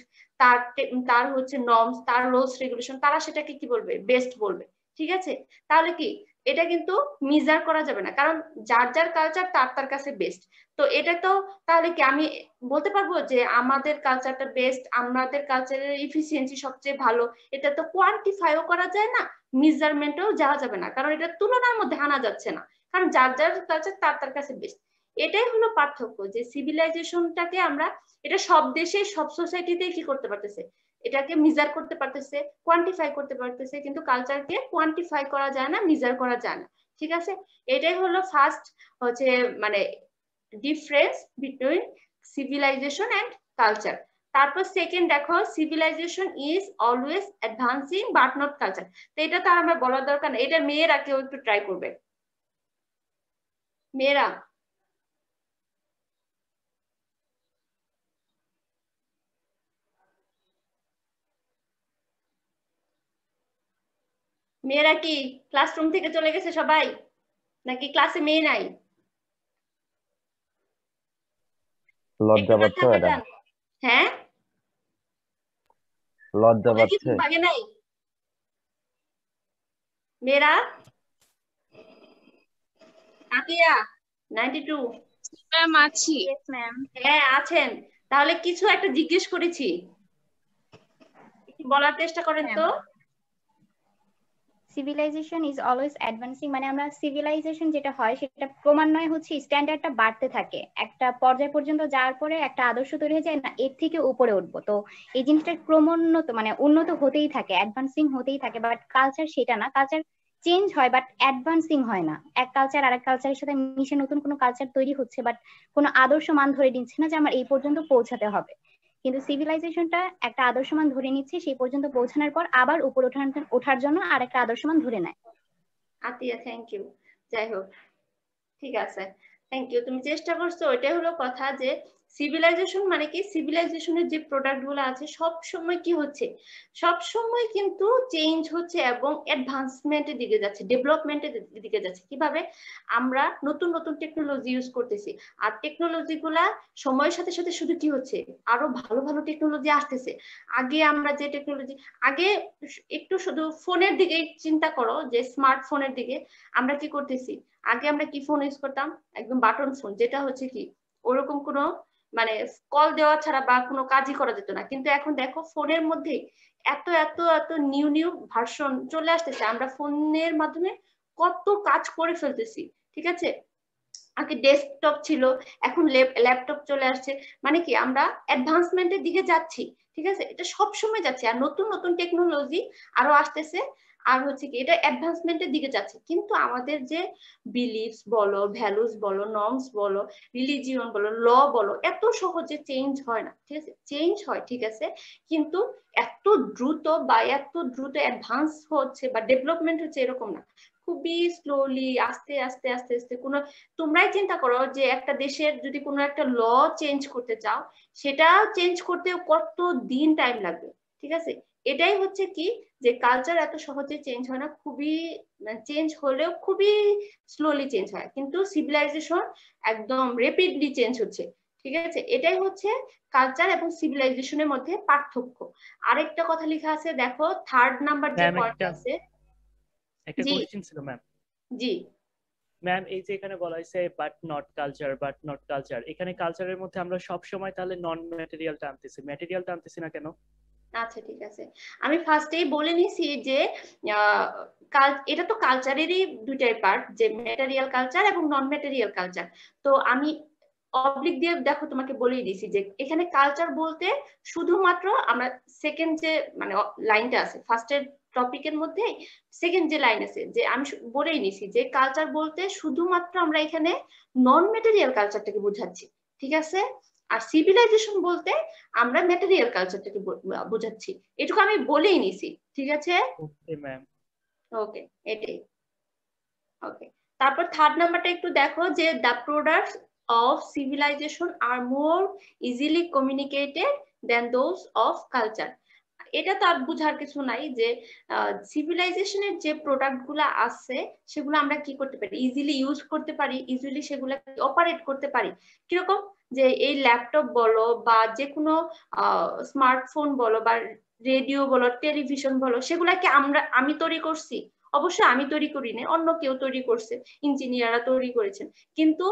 তার হচ্ছে নর্মস, তার রুলস রেগুলেশন, তারা সেটাকে কি বলবে, বেস্ট বলবে। ঠিক আছে, তাহলে কি এটা কিন্তু মেজার করা যাবে না, কারণ যার যার কালচার তার তার কাছে বেস্ট। তো এটা তো তাহলে কি আমি বলতে পারবো যে আমাদের কালচারটা বেস্ট, আমাদের কালচারের ইফিসিয়েন্সি সবচেয়ে ভালো, এটা তো কোয়ান্টিফাইও করা যায় না, মেজারমেন্টও যাওয়া যাবে না, কারণ এটা তুলনার মধ্যে আনা যাচ্ছে না, কারণ যার যার কালচার তার তার কাছে বেস্ট। এটাই হলো পার্থক্য, যে সিভিলাইজেশনটাকে আমরা, এটা সব দেশে সব সোসাইটিতে কি করতে পারতেছে, এটাকে মেজার করতে পারতেছে, কোয়ান্টিফাই করতে পারতেছে, কিন্তু কালচারকে কোয়ান্টিফাই করা যায় না, মেজার করা যায় না। ঠিক আছে, এটাই হলো ফার্স্ট হচ্ছে মানে difference between civilisation and culture. তারপর সেকেন্ড দেখো, civilisation is always advancing but not culture. তো এটা তো আমার বলার দরকার না, এটা মেয়েরা কেউ একটু ট্রাই করবে, মেয়েরা। মেয়েরা কি ক্লাসরুম থেকে চলে গেছে সবাই, নাকি ক্লাসে মেয়ে নাই? লজ্জা পাচ্ছে ম্যাডাম, হ্যাঁ লজ্জা পাচ্ছে। ভাগে নাই মেয়েরা? আতিয়া 92 ম্যাম আছি। ম্যাম হ্যাঁ আছেন, তাহলে কিছু একটা জিজ্ঞেস করেছি, বলার চেষ্টা করেন তো। সিভিলাইজেশন ইজ অলওয়েজ অ্যাডভান্সিং মানে আমরা সিভিলাইজেশন যেটা হয় সেটা ক্রমান্বয়ে হচ্ছে স্ট্যান্ডার্ডটা বাড়তে থাকে, একটা পর্যায় পর্যন্ত যাওয়ার পরে একটা আদর্শ তৈরি হয়ে যায় না, এর থেকে উপরে উঠবো। তো এই জিনিসটা ক্রমোন্নত মানে উন্নত হতেই থাকে, অ্যাডভান্সিং হতেই থাকে। বাট কালচার সেটা না, কালচার চেঞ্জ হয় বাট অ্যাডভান্সিং হয় না। এক কালচার আরেক কালচারের সাথে মিশে নতুন কোনো কালচার তৈরি হচ্ছে, বাট কোনো আদর্শ মান ধরে নিচ্ছে না যে আমার এই পর্যন্ত পৌঁছাতে হবে। কিন্তু সিভিলাইজেশনটা একটা আদর্শমান ধরে নিচ্ছে, সেই পর্যন্ত পৌঁছানোর পর আবার উপর ওঠার জন্য আর একটা আদর্শমান ধরে নেয়। আতিয়া থ্যাংক ইউ। যাই হোক, ঠিক আছে, থ্যাংক ইউ, তুমি চেষ্টা করছো, ওইটাই হলো কথা যে সিভিলাইজেশন মানে কি, সিভিলাইজেশনের যে প্রোডাক্ট গুলো আছে সব সময় কি হচ্ছে, সব সময় কিন্তু চেঞ্জ হচ্ছে এবং অ্যাডভান্সমেন্টের দিকে যাচ্ছে, ডেভেলপমেন্টের দিকে যাচ্ছে। কিভাবে? আমরা নতুন নতুন টেকনোলজি ইউজ করতেছি, আর টেকনোলজি গুলা সময়ের সাথে সাথে শুধু কি হচ্ছে, আরো ভালো ভালো টেকনোলজি আসতেছে। আগে আমরা যে টেকনোলজি, আগে একটু শুধু ফোনের দিকে চিন্তা করো, যে স্মার্টফোনের দিকে আমরা কি করতেছি, আগে আমরা কি ফোন ইউজ করতাম, একদম বাটন ফোন, যেটা হচ্ছে কি ওরকম কোনো মানে কল দেওয়া ছাড়া বা কোনো কাজই করা যেত না। কিন্তু এখন দেখো ফোনের মধ্যে এত এত এত নিউ নিউ ভার্সন চলে আসতেছে, আমরা ফোনের মাধ্যমে কত কাজ করে ফেলতেছি। ঠিক আছে, আগে ডেস্কটপ ছিল, এখন ল্যাপটপ চলে আসছে, মানে কি আমরা অ্যাডভান্সমেন্টের দিকে যাচ্ছি। ঠিক আছে, এটা সব সময় যাচ্ছে, আর নতুন নতুন টেকনোলজি আরো আসতেছে, আর হচ্ছে কি এটা অ্যাডভান্সমেন্টের দিকে যাচ্ছে। কিন্তু আমাদের যে বিলিফস বলো, ভ্যালুস বলো, নর্মস বলো, রিলিজিয়ন বলো, ল বলো, এত সহজে চেঞ্জ হয় না। ঠিক আছে, চেঞ্জ হয় ঠিক আছে, কিন্তু এত দ্রুত বা এত দ্রুত অ্যাডভান্স হচ্ছে বা ডেভেলপমেন্ট হচ্ছে এরকম না, খুবই স্লোলি, আস্তে আস্তে আস্তে আস্তে। কোনো তোমরাই চিন্তা করো যে একটা দেশের যদি কোনো একটা ল চেঞ্জ করতে চাও, সেটা চেঞ্জ করতে কত দিন টাইম লাগবে। ঠিক আছে, এটাই হচ্ছে কি যে কালচার এত সহজে চেঞ্জ হয় না, খুবই চেঞ্জ হলেও খুবই স্লোলি চেঞ্জ হয়, কিন্তু সিভিলাইজেশন একদম রেপিডলি চেঞ্জ হচ্ছে। ঠিক আছে, এটাই হচ্ছে কালচার এবং সিভিলাইজেশনের মধ্যে পার্থক্য। আরেকটা কথা লেখা আছে দেখো, থার্ড নাম্বার যে ম্যাম পয়েন্ট আছে। একটা জি কোশ্চেন ছিল ম্যাম। জি ম্যাম এই যে এখানে বলা হয়েছে but not culture, but not culture, এখানে কালচারের মধ্যে আমরা সব সময় তাহলে নন ম্যাটেরিয়াল টানতেছি, ম্যাটেরিয়াল টানতেছি না কেন? আচ্ছা ঠিক আছে, আমি ফার্স্টেই বলে নিছি যে এটা তো কালচারেরই দুইটাই পার্ট, যে ম্যাটেরিয়াল কালচার এবং নন ম্যাটেরিয়াল কালচার। তো আমি অবলিক দিয়ে দেখো তোমাকে বলেই দিছি যে এখানে কালচার বলতে শুধুমাত্র আমরা সেকেন্ড যে মানে লাইনটা আছে ফার্স্টের টপিকের মধ্যে, সেকেন্ড যে লাইন আছে, যে আমি বলেই নিছি যে কালচার বলতে শুধুমাত্র আমরা এখানে নন ম্যাটেরিয়াল কালচারটাকে বোঝাচ্ছি। ঠিক আছে, আর সিভিলাইজেশন বলতে আমরা ম্যাটেরিয়াল কালচারটাকে বোঝাচ্ছি, এটুকু আমি বলেই নিছি। ঠিক আছে, ওকে ম্যাম। ওকে, এটাই। ওকে, তারপর থার্ড নাম্বারটা একটু দেখো, যে the products of civilisation are more easily communicated than those of culture. এটা তো আর বোঝার কিছু নাই, যে সিভিলাইজেশনের যে প্রোডাক্ট গুলা আছে সেগুলো আমরা কি করতে পারি, ইজিলি ইউজ করতে পারি, ইজিলি সেগুলো অপারেট করতে পারি। কিরকম? যে এই ল্যাপটপ বলো বা যে কোনো স্মার্টফোন বলো বা রেডিও বলো, টেলিভিশন বলো, সেগুলাকে আমি তৈরি করছি? অবশ্যই আমি তৈরি করি না, অন্য কেউ তৈরি করছে, ইঞ্জিনিয়াররা তৈরি করেছেন। কিন্তু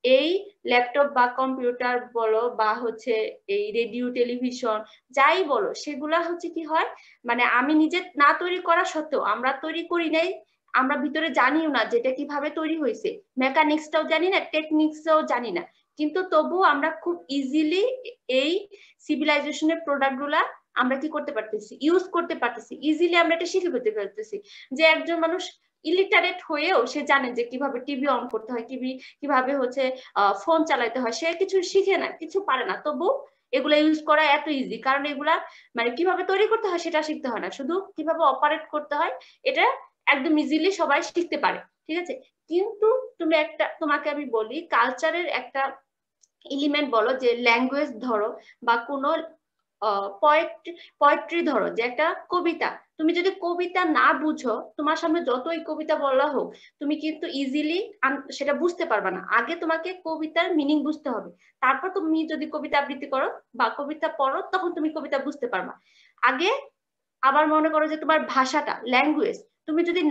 এই ল্যাপটপ বা কম্পিউটার বলো বা হচ্ছে এই রেডিও টেলিভিশন যাই বলো, সেগুলা হচ্ছে কি হয়, মানে আমি নিজে না তৈরি করা সত্ত্বেও, আমরা তৈরি করি নাই, আমরা ভিতরে জানিও না যেটা কিভাবে তৈরি হয়েছে, মেকানিক্সটাও জানি না, টেকনিক্সটাও জানি না, কিন্তু তবুও আমরা খুব ইজিলি এই সিভিলাইজেশনের প্রোডাক্ট গুলা আমরা কি করতে পারতেছি, ইউজ করতে পারতেছি, ইজিলি আমরা এটা শিখে ফেলতে পারতেছি। যে একজন মানুষ ইলিটারেট হয়েও সে জানে যে কিভাবে টিভি অন করতে হয়, কিভাবে হচ্ছে ফোন চালাতে হয়, সে কিছু শিখে না, কিছু পারে না, তবু এগুলা ইউজ করা এত ইজি, কারণ এগুলা মানে কিভাবে তৈরি করতে হয় সেটা শিখতে হয় না, শুধু কিভাবে অপারেট করতে হয় এটা একদম ইজিলি সবাই শিখতে পারে। ঠিক আছে, কিন্তু তোমাকে আমি বলি, কালচারের একটা এলিমেন্ট বলো, যে ল্যাঙ্গুয়েজ ধরো বা কোনো পোয়েট্রি ধরো, যে একটা কবিতা, তুমি যদি কবিতা না বুঝো, তোমার সামনে যতই কবিতা বলা হোক, তুমি কিন্তু ইজিলি সেটা বুঝতে পারবে না। আগে তোমাকে কবিতার মিনিং বুঝতে হবে, তারপর তুমি যদি কবিতা আবৃত্তি করো বা কবিতা পড়ো, তখন তুমি কবিতা বুঝতে পারবা। আগে আবার মনে করো যে তোমার ভাষাটা, ল্যাঙ্গুয়েজ তুমি যদি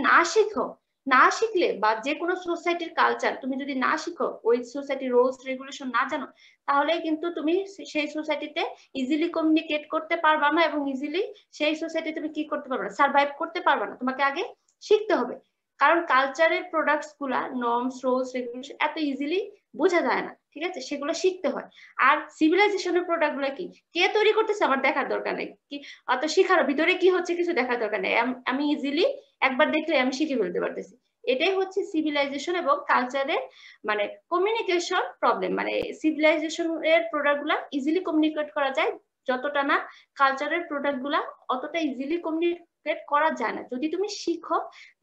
না শিখলে বা যে কোনো সোসাইটির কালচার তুমি যদি না শিখো, ওই সোসাইটির রুলস রেগুলেশন না জানো, তাহলে কিন্তু তুমি সেই সোসাইটিতে ইজিলি কমিউনিকেট করতে পারবা না, এবং ইজিলি সেই সোসাইটি তুমি কি করতে পারবে না, সার্ভাইভ করতে পারবে না। তোমাকে আগে শিখতে হবে, কারণ কালচারের প্রোডাক্টস গুলা, নর্মস, রুলস রেগুলেশন এত ইজিলি বোঝা যায় না। ঠিক আছে, সেগুলো শিখতে হয়। আর সিভিলাইজেশনের প্রোডাক্ট গুলা কি কে তৈরি করতেছে আমার দেখার দরকার নেই, কি অত শিখার ভিতরে কি হচ্ছে কিছু দেখার দরকার নেই, আমি ইজিলি একবার দেখলে আমি শিখে ফেলতে পারতেছি। এটাই হচ্ছে সিভিলাইজেশন এবং কালচারের মানে কমিউনিকেশন প্রবলেম। মানে সিভিলাইজেশন এর প্রোডাক্ট গুলা ইজিলি কমিউনিকেট করা যায়, যতটা না কালচারের প্রোডাক্ট গুলা অতটা ইজিলি কমিউনিকেট করা যায় না। যদি তুমি শিখো,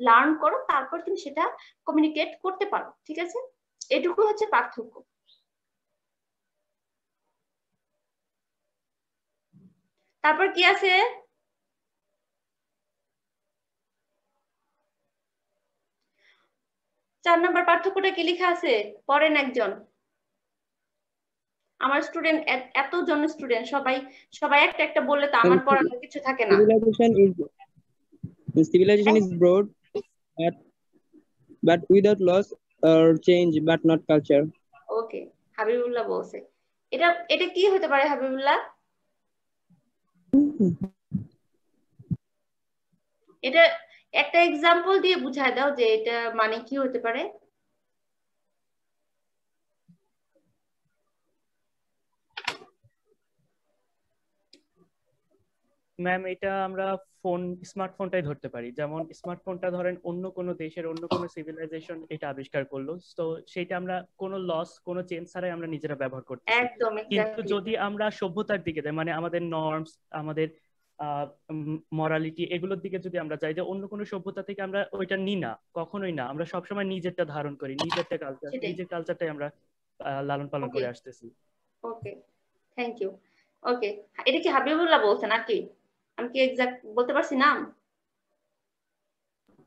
লার্ন করো, তারপর তুমি সেটা কমিউনিকেট করতে পারো। ঠিক আছে, এটুকু হচ্ছে পার্থক্য। তারপর কি আছে? চার নম্বর পার্থক্যটা কি লেখা আছে? পড়েন একজন। আমার স্টুডেন্ট, এতজন স্টুডেন্ট, সবাই সবাই একটা একটা বললে তো আমার পড়ানোর কিছু থাকে না। Civilization is broad, but without loss or change, but not culture. ওকে, হাবিবুল্লাহ বলছে। এটা এটা কি হতে পারে হাবিবুল্লাহ? এটা একটা এক্সাম্পল দিয়ে বুঝায় দাও যে এটা মানে কি হতে পারে। ম্যাম এটা আমরা স্মার্টফোনটাই ধরতে পারি। যেমন স্মার্টফোনটা ধরেন অন্য কোনো দেশের অন্য কোনো সিভিলাইজেশন এটা আবিষ্কার করলো, তো সেটা আমরা কোনো লস কোনো চেঞ্জ ছাড়াই আমরা নিজেরা ব্যবহার করতেছি। একদম কিন্তু যদি আমরা সভ্যতার দিকে যাই, মানে আমাদের নর্মস, আমাদের মরালিটি, এগুলোর দিকে যদি আমরা যাই, যে অন্য কোনো সভ্যতা থেকে আমরা ওইটা নিই না, কখনোই না। আমরা সবসময় নিজেরটা ধারণ করি, নিজেরটা কালচার, নিজের কালচারটাই আমরা লালন পালন করে আসতেছি। ওকে, থ্যাংক ইউ। ওকে, এটা কি হাবিবুল্লাহ বলছে নাকি? আমি কি এক্সাক্ট বলতে পারছি নাম?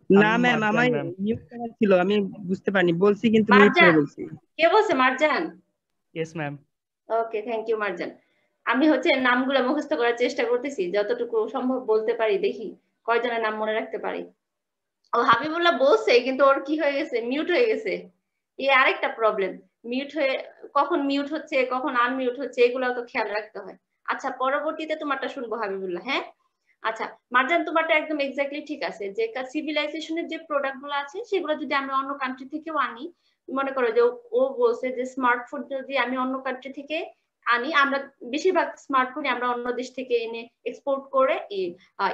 না ম্যাম, আমার মিউট করা ছিল, আমি বুঝতে পারিনি, বলছি কিন্তু মিউট করে বলছি। কে বলছে? Marjan? Yes ma'am. Okay, thank you Marjan. আমি নামগুলো মুখস্থ করার চেষ্টা করতেছি, যতটুকু সম্ভব বলতে পারি, দেখি কয়জনের নাম মনে রাখতে পারি। ও হাবিবুল্লাহ বলছে, কিন্তু ওর কি হয়ে গেছে? মিউট হয়ে গেছে। এই আরেকটা প্রবলেম, মিউট হয়ে কখন মিউট হচ্ছে কখন আনমিউট হচ্ছে এগুলাও তো খেয়াল রাখতে হয়। আচ্ছা, পরবর্তীতে তোমারটা শুনবো হাবিবুল্লাহ। হ্যাঁ, আচ্ছা মারজান, তোমারটা একদম এক্স্যাক্টলি ঠিক আছে, যে সিভিলাইজেশনের যে প্রোডাক্ট গুলো আছে সেগুলো যদি আমি অন্য কান্ট্রি থেকেও আনি, মনে করো যে ও বলছে যে স্মার্টফোন যদি আমি অন্য কান্ট্রি থেকে আনি, আমরা বেশিরভাগ স্মার্টফোন আমরা অন্য দেশ থেকে এনে এক্সপোর্ট করে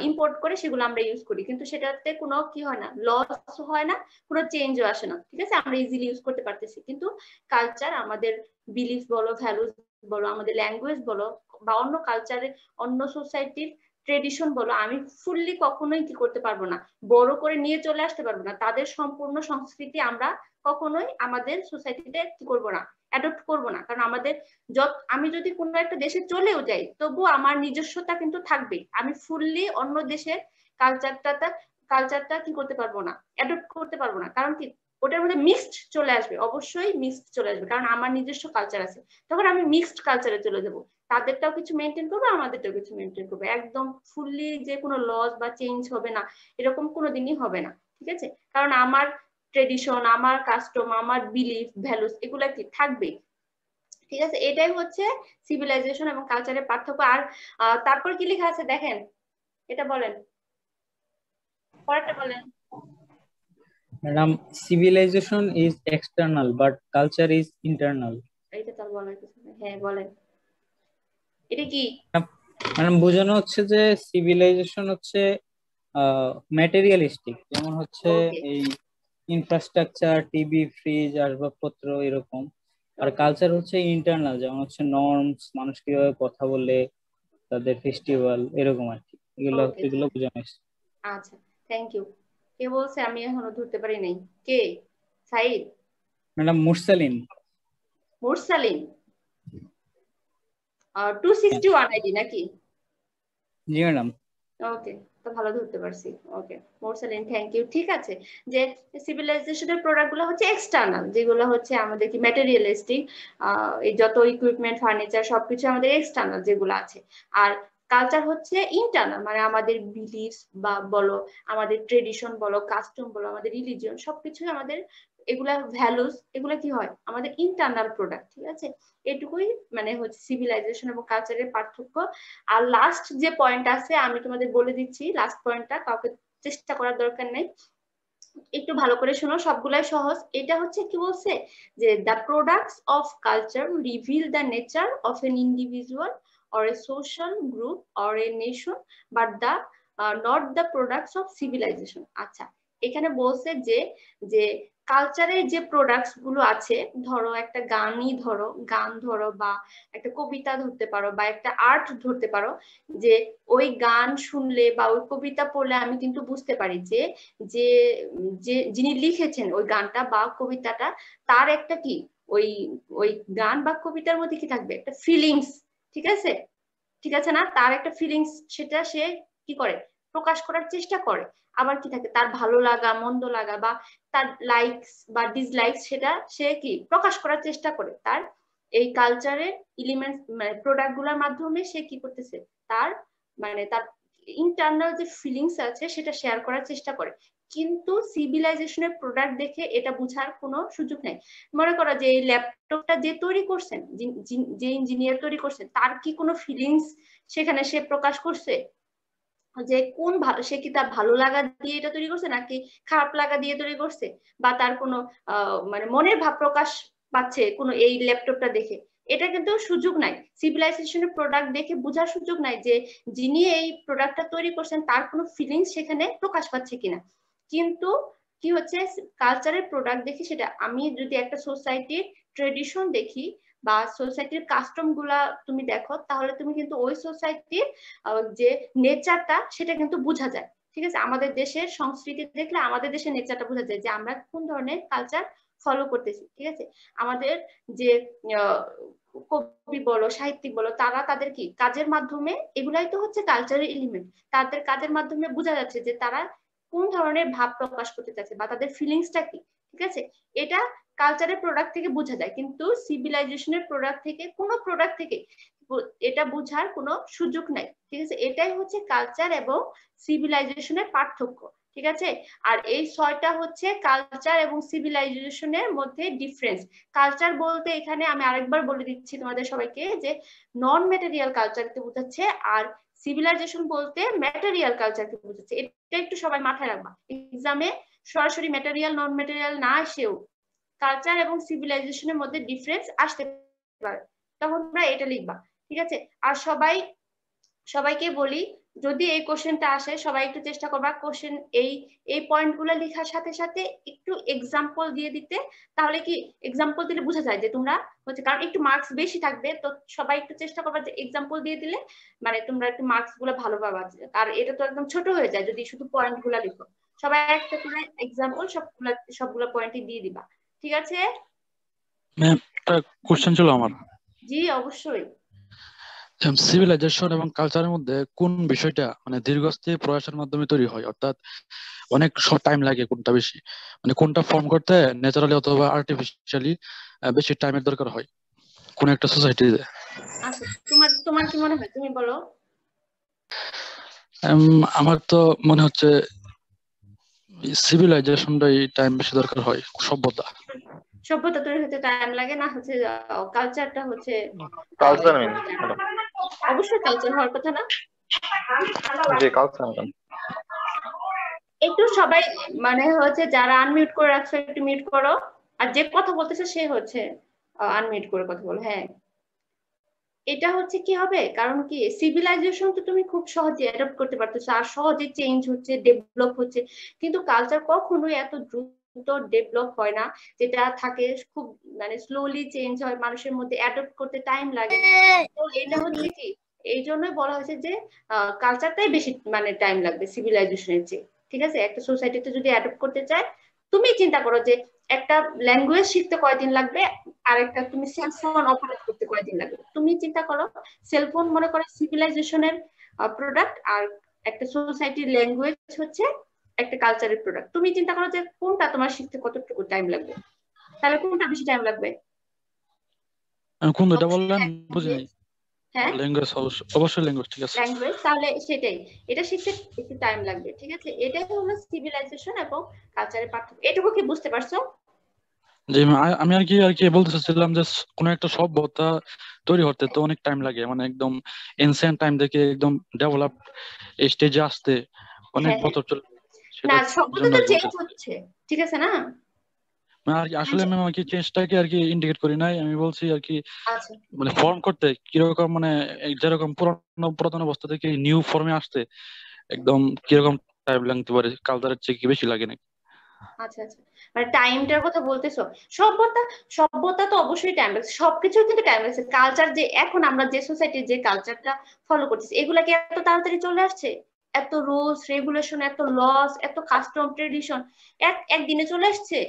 ইম্পোর্ট করে সেগুলো আমরা ইউজ করি, কিন্তু সেটাতে কোনো কি হয় না, লস হয় না, কোনো চেঞ্জও আসে না। ঠিক আছে, আমরা ইজিলি ইউজ করতে পারতেছি। কিন্তু কালচার, আমাদের বিলিফ বলো, ভ্যালুস বলো, আমাদের ল্যাঙ্গুয়েজ বলো, বা অন্য কালচারে অন্য সোসাইটির ট্রেডিশন বলো, আমি ফুললি কখনোই কি করতে পারবো না, বড় করে নিয়ে চলে আসতে পারবো না। তাদের সম্পূর্ণ সংস্কৃতি আমরা কখনোই আমাদের সোসাইটিতে কি করবো না, অ্যাডপ্ট করবো না। কারণ আমাদের আমি যদি কোনো একটা দেশে চলেও যাই, তবু আমার নিজস্বতা কিন্তু থাকবে। আমি ফুললি অন্য দেশের কালচারটা কি করতে পারবো না, অ্যাডপ্ট করতে পারবো না। কারণ কি, ওটার মধ্যে মিক্সড চলে আসবে, অবশ্যই মিক্সড চলে আসবে, কারণ আমার নিজস্ব কালচার আছে। তখন আমি মিক্সড কালচারে চলে যাবো, তাদেরটাও কিছু মেনটেন করবো, আমাদেরটাও কিছু মেনটেন করবো। একদম ফুললি যে কোনো লস বা চেঞ্জ হবে না, এরকম কোনো দিনই হবে না। ঠিক আছে, কারণ আমার ট্রেডিশন, আমার কাস্টম, আমার বিলিফ, ভ্যালুস এগুলা কি থাকবে। ঠিক আছে, এটাই হচ্ছে সিভিলাইজেশন এবং কালচারের পার্থক্য। আর তারপর কি লেখা আছে দেখেন, এটা বলেন, পরেরটা বলেন। Madam, civilization is external but culture is internal. এইটা তার বলার কিছু নেই। হ্যাঁ বলেন, এটা কি? ম্যাডাম, বোঝানো হচ্ছে যে সিভিলাইজেশন হচ্ছে ম্যাটেরিয়ালিস্টিক, যেমন হচ্ছে এই ইনফ্রাস্ট্রাকচার, টিভি, ফ্রিজ, আসবাবপত্র এরকম। আর কালচার হচ্ছে ইন্টারনাল, যেমন হচ্ছে নর্মস, মানুষ কিভাবে কথা বলে, তাদের ফেস্টিভ্যাল, এরকম আর কি। এগুলো বোঝানো হচ্ছে। আচ্ছা, থ্যাংক ইউ। কে বলছে? আমি এখনো ধরতে পারি নাই। কে? সাইদ? ম্যাডাম, মুরসালিন। মুরসালিন 261 আইডি নাকি? জি ম্যাডাম। ওকে, তো ভালো ধরতে পারছি। ওকে মোরসালিন, থ্যাংক ইউ। ঠিক আছে, যে সিভিলাইজেশনের প্রোডাক্ট গুলো হচ্ছে এক্সটার্নাল, যেগুলো হচ্ছে আমাদের কি ম্যাটেরিয়ালিস্টিক, এই যত ইকুইপমেন্ট, ফার্নিচার সবকিছু আমাদের এক্সটার্নাল যেগুলো আছে। আর কালচার হচ্ছে ইন্টারনাল, মানে আমাদের বিলিফস বা বলো, আমাদের ট্রেডিশন বলো, কাস্টম বলো, আমাদের রিলিজিয়ন, সবকিছুই আমাদের এগুলা ভ্যালুস, এগুলা কি হয় আমাদের ইন্টারনাল প্রোডাক্ট। ঠিক আছে, এটুকুই মানে হচ্ছে সিভিলাইজেশন এবং কালচারের পার্থক্য। আর লাস্ট যে পয়েন্ট আছে আমি তোমাদের বলে দিচ্ছি, লাস্ট পয়েন্টটা কাউকে চেষ্টা করার দরকার নেই, একটু ভালো করে শোনো, সবগুলাই সহজ। এটা হচ্ছে কি বলছে, যে the products of culture reveal the nature of N individual or a social group or a nation but the not the products of civilization. আচ্ছা, এখানে বলছে যে কালচারের যে প্রোডাক্টস গুলো আছে, ধরো একটা গানই ধরো, গান ধরো, বা একটা কবিতা ধরতে পারো, বা একটা আর্ট ধরতে পারো, যে ওই গান শুনলে বা ওই কবিতা পড়লে আমি কিন্তু বুঝতে পারি যে যিনি লিখেছেন ওই গানটা বা কবিতাটা, তার একটা কি ওই গান বা কবিতার মধ্যে কি থাকবে, একটা ফিলিংস। ঠিক আছে, ঠিক আছে না, তার একটা ফিলিংস সেটা সে কি করে প্রকাশ করার চেষ্টা করে। আবার কি থাকে তার ভালো লাগা মন্দ লাগা বা তার লাইকস বা ডিসলাইকস সেটা সে কি প্রকাশ করার চেষ্টা করে তার এই কালচারের এলিমেন্টস মানে প্রোডাক্ট গুলোর মাধ্যমে সে কি করতেছে তার মানে তার ইন্টারনাল যে ফিলিংস আছে সেটা শেয়ার করার চেষ্টা করে। কিন্তু সিভিলাইজেশনের প্রোডাক্ট দেখে এটা বোঝার কোনো সুযোগ নেই। মনে করো যে এই ল্যাপটপটা যে তৈরি করছেন যে ইঞ্জিনিয়ার তৈরি করছেন তার কি কোনো ফিলিংস সেখানে সে প্রকাশ করছে যে কোন সে কি তার ভালো লাগা দিয়ে এটা তৈরি করছে নাকি খারাপ লাগা দিয়ে তৈরি করছে বা তার কোনো মানে মনের ভাব প্রকাশ পাচ্ছে কোনো এই ল্যাপটপটা দেখে? এটা কিন্তু সুযোগ নাই। সিভিলাইজেশনের প্রোডাক্ট দেখে বোঝার সুযোগ নাই যে যিনি এই প্রোডাক্টটা তৈরি করছেন তার কোনো ফিলিংস সেখানে প্রকাশ পাচ্ছে কিনা। কিন্তু কি হচ্ছে কালচারের প্রোডাক্ট দেখি সেটা আমি যদি একটা সোসাইটির ট্রেডিশন দেখি বা সোসাইটির কাস্টম গুলা তুমি দেখো তাহলে তুমি কিন্তু ওই সোসাইটির যে নেচারটা সেটা কিন্তু বোঝা যায়। ঠিক আছে, আমাদের দেশের সংস্কৃতি দেখলে আমাদের দেশের নেচারটা বোঝা যায় যে আমরা কোন ধরনের কালচার ফলো করতেছি। ঠিক আছে, আমাদের যে কবি বলো সাহিত্যিক বলো তারা তাদের কি কাজের মাধ্যমে এগুলাই তো হচ্ছে কালচারের এলিমেন্ট, তাদের কাজের মাধ্যমে বোঝা যাচ্ছে যে তারা কোন ধরনের ভাব প্রকাশ করতে চাচ্ছে বা তাদের ফিলিংসটা কি। ঠিক আছে, এটা কালচারের প্রোডাক্ট থেকে বোঝা যায় কিন্তু সিভিলাইজেশনের প্রোডাক্ট থেকে কোনো প্রোডাক্ট থেকে এটা বোঝার কোনো সুযোগ নাই। ঠিক আছে, এটাই হচ্ছে কালচার এবং সিভিলাইজেশনের পার্থক্য। ঠিক আছে, আর এই 6টা হচ্ছে কালচার এবং সিভিলাইজেশনের মধ্যে ডিফারেন্স। কালচার বলতে এখানে আমি আরেকবার বলে দিচ্ছি তোমাদের সবাইকে যে নন ম্যাটেরিয়াল কালচারকে বোঝাচ্ছে আর সিভিলাইজেশন বলতে ম্যাটেরিয়াল কালচারকে বোঝাচ্ছে। এটা একটু সবাই মাথায় রাখবা, এক্সামে সরাসরি ম্যাটেরিয়াল নন ম্যাটেরিয়াল না এসেও কালচার এবং সিভিলাইজেশনের মধ্যে ডিফারেন্স আসতে পারে, তখন তোমরা এটা লিখবা। ঠিক আছে, আর সবাইকে বলি যদি এই কোশ্চেনটা আসে সবাই একটু চেষ্টা করবা কোশ্চেন এই পয়েন্টগুলো লেখার সাথে সাথে একটু এক্সাম্পল দিয়ে দিতে, তাহলে কি এক্সাম্পল দিলে বোঝা যায় যে তোমরা হচ্ছে, কারণ একটু মার্কস বেশি থাকবে তো সবাই একটু চেষ্টা করবা যে এক্সাম্পল দিয়ে দিলে মানে তোমরা একটু মার্কস গুলো ভালো পাবা। আর এটা তো একদম ছোট হয়ে যায় যদি শুধু পয়েন্ট গুলা লিখো। সবাই একটা করে এক্সাম্পল সবগুলা পয়েন্টই দিয়ে দিবা। ঠিক আছে ম্যাম, একটা কোশ্চেন ছিল আমার। জি অবশ্যই। সিভিলাইজেশন এবং কালচারের মধ্যে কোন বিষয়টা মানে দীর্ঘস্থায়ী প্রয়াসের মাধ্যমে তৈরি হয়, অর্থাৎ অনেক টাইম লাগে, কোনটা বেশি মানে কোনটা ফর্ম করতে ন্যাচারালি অথবা আর্টিফিশিয়ালি বেশি টাইমের দরকার হয় কোন একটা সোসাইটিতে? আচ্ছা, তোমার কি মনে হয় তুমি বলো। আমার তো মনে হচ্ছে সিভিলাইজেশনটাই টাইম বেশি দরকার হয়। সভ্যতা তৈরি হতে টাইম লাগে না হচ্ছে কালচারটা হচ্ছে কালচার অবশ্যই কালচার হওয়ার কথা না? জি কালচার। একটু সবাই মানে হচ্ছে যারা আনমিউট করে রাখছো একটু মিউট করো, আর যে কথা বলতেছে সে হচ্ছে আনমিউট করে কথা বলো। হ্যাঁ, এটা হচ্ছে কি হবে কারণ কি সিভিলাইজেশন তো তুমি খুব সহজে অ্যাডপ্ট করতে পারতেছো আর সহজে চেঞ্জ হচ্ছে ডেভেলপ হচ্ছে, কিন্তু কালচার কখনোই এত দ্রুত ডেভেলপ হয় না, যেটা থাকে খুব মানে স্লোলি চেঞ্জ হয়, মানুষের মধ্যে অ্যাডপ্ট করতে টাইম লাগে। তো এটা হচ্ছে কি এই জন্যই বলা হয়েছে যে কালচারটাই বেশি মানে টাইম লাগবে সিভিলাইজেশনের চেয়ে। ঠিক আছে, একটা সোসাইটিতে যদি অ্যাডপ্ট করতে চায় তুমি চিন্তা করো যে একটা ল্যাঙ্গুয়েজ শিখতে কয়দিন লাগবে আর একটা তুমি সেলফোন অপারেট করতে কয়দিন লাগবে। তুমি চিন্তা করো সেলফোন মনে করো সিভিলাইজেশনের প্রোডাক্ট আর একটা সোসাইটির ল্যাঙ্গুয়েজ হচ্ছে একটা কালচারের প্রোডাক্ট। তুমি চিন্তা করো যে কোনটা তোমার শিখতে কতটুকু টাইম লাগবে, তাহলে কোনটা বেশি টাইম লাগবে? কোন দুটো বললেন বুঝিনি। হ্যাঁ ল্যাঙ্গুয়েজ, অবশ্যই ল্যাঙ্গুয়েজ। ঠিক আছে, ল্যাঙ্গুয়েজ, তাহলে সেটাই, এটা শিখতে একটু টাইম লাগবে। ঠিক আছে, এটাই হলো সিভিলাইজেশন এবং কালচারের পার্থক্য। এটুকু কি বুঝতে পারছো? যে আমি আর কি বলতে চাচ্ছিলাম যে কোন একটা সভ্যতা তৈরি হতে তো অনেক টাইম লাগে, মানে একদম এনসিয়েন্ট টাইম থেকে একদম ডেভেলপ স্টেজে আসতে অনেক বছর চলে। না সভ্যতা চেঞ্জ হচ্ছে, ঠিক আছে না? আর আসলে ম্যাম আর কি চেঞ্জটাকে আর কি ইন্ডিকেট করি নাই, আমি বলছি আর কি মানে ফর্ম করতে কিরকম মানে যেরকম পুরাতন অবস্থা থেকে নিউ ফর্মে আসতে একদম কিরকম টাইম লাগতে পারে, কালচারের চেয়ে কি বেশি লাগে নাকি? আচ্ছা আচ্ছা, মানে টাইমটার কথা বলতেছো। সভ্যতা তো অবশ্যই টাইম লাগছে, সবকিছু কিন্তু টাইম লাগছে। কালচার যে এখন আমরা যে সোসাইটির যে কালচারটা ফলো করতেছি এগুলা কি এত তাড়াতাড়ি চলে আসছে? এত রুলস রেগুলেশন, এত লস, এত কাস্টম ট্রেডিশন একদিনে চলে আসছে?